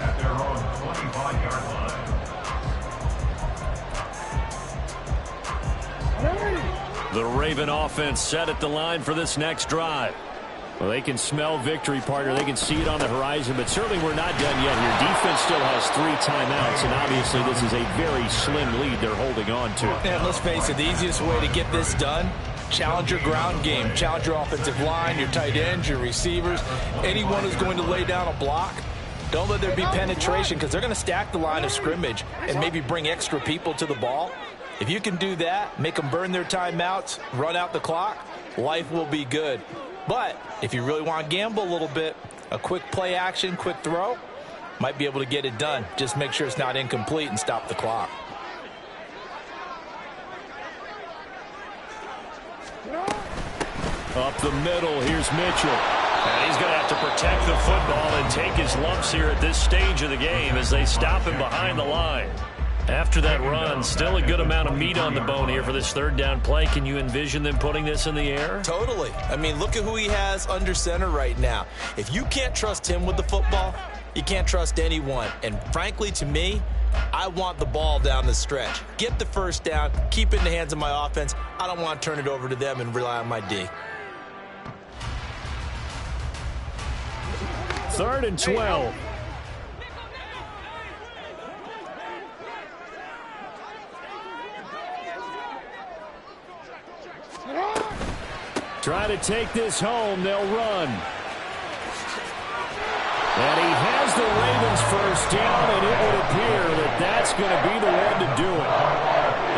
at their own 25-yard line. The Raven offense set at the line for this next drive. Well, they can smell victory, partner. They can see it on the horizon, but certainly we're not done yet here. Defense still has 3 timeouts, and obviously this is a very slim lead they're holding on to. And let's face it, the easiest way to get this done, challenge your ground game. Challenge your offensive line, your tight ends, your receivers, anyone who's going to lay down a block. Don't let there be penetration because they're going to stack the line of scrimmage and maybe bring extra people to the ball. If you can do that, make them burn their timeouts, run out the clock, life will be good. But if you really want to gamble a little bit, a quick play action, quick throw, might be able to get it done. Just make sure it's not incomplete and stop the clock. Up the middle, here's Mitchell. And he's going to have to protect the football and take his lumps here at this stage of the game as they stop him behind the line. After that run, still a good amount of meat on the bone here for this third down play. Can you envision them putting this in the air? Totally. I mean, look at who he has under center right now. If you can't trust him with the football, you can't trust anyone. And frankly, to me, I want the ball down the stretch. Get the first down, keep it in the hands of my offense. I don't want to turn it over to them and rely on my D. 3rd and 12. Try to take this home. They'll run. And he has the Ravens first down, and it would appear that that's going to be the one to do it.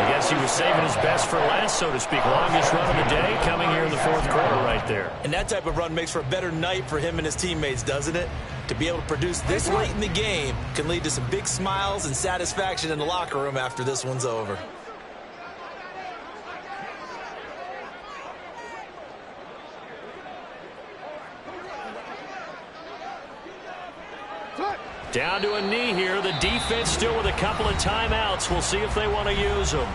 I guess he was saving his best for last, so to speak. Longest run of the day coming here in the 4th quarter right there. And that type of run makes for a better night for him and his teammates, doesn't it? To be able to produce this late in the game can lead to some big smiles and satisfaction in the locker room after this one's over. Down to a knee here. The defense still with a couple of timeouts. We'll see if they want to use them.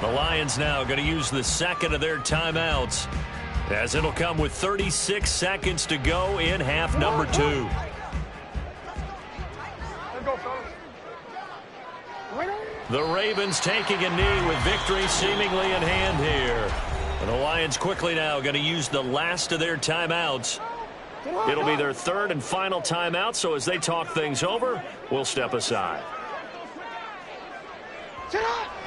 The Lions now going to use the second of their timeouts, as it'll come with 36 seconds to go in half number 2. The Ravens taking a knee with victory seemingly in hand here. And the Lions quickly now going to use the last of their timeouts. It'll be their 3rd and final timeout, so as they talk things over, we'll step aside.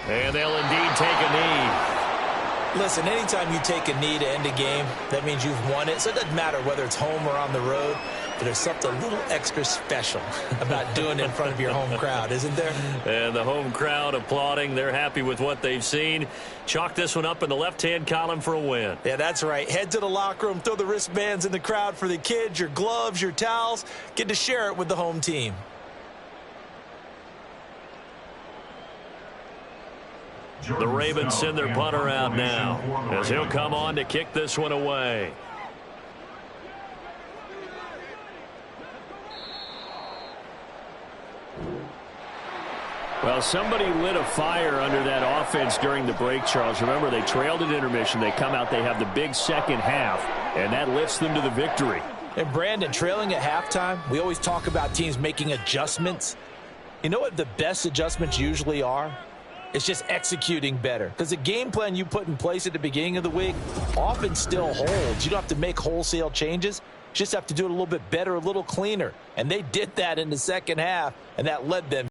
And they'll indeed take a knee. Listen, anytime you take a knee to end a game, that means you've won it. So it doesn't matter whether it's home or on the road. But there's something a little extra special about doing it in front of your home crowd, isn't there? And the home crowd applauding. They're happy with what they've seen. Chalk this one up in the left-hand column for a win. Yeah, that's right. Head to the locker room, throw the wristbands in the crowd for the kids, your gloves, your towels. Get to share it with the home team. The Ravens send their punter out now, as he'll come on to kick this one away. Well, somebody lit a fire under that offense during the break, Charles. Remember, they trailed at intermission. They come out, they have the big second half, and that lifts them to the victory. And Brandon, trailing at halftime, we always talk about teams making adjustments. You know what the best adjustments usually are? It's just executing better. Because the game plan you put in place at the beginning of the week often still holds. You don't have to make wholesale changes. You just have to do it a little bit better, a little cleaner. And they did that in the second half, and that led them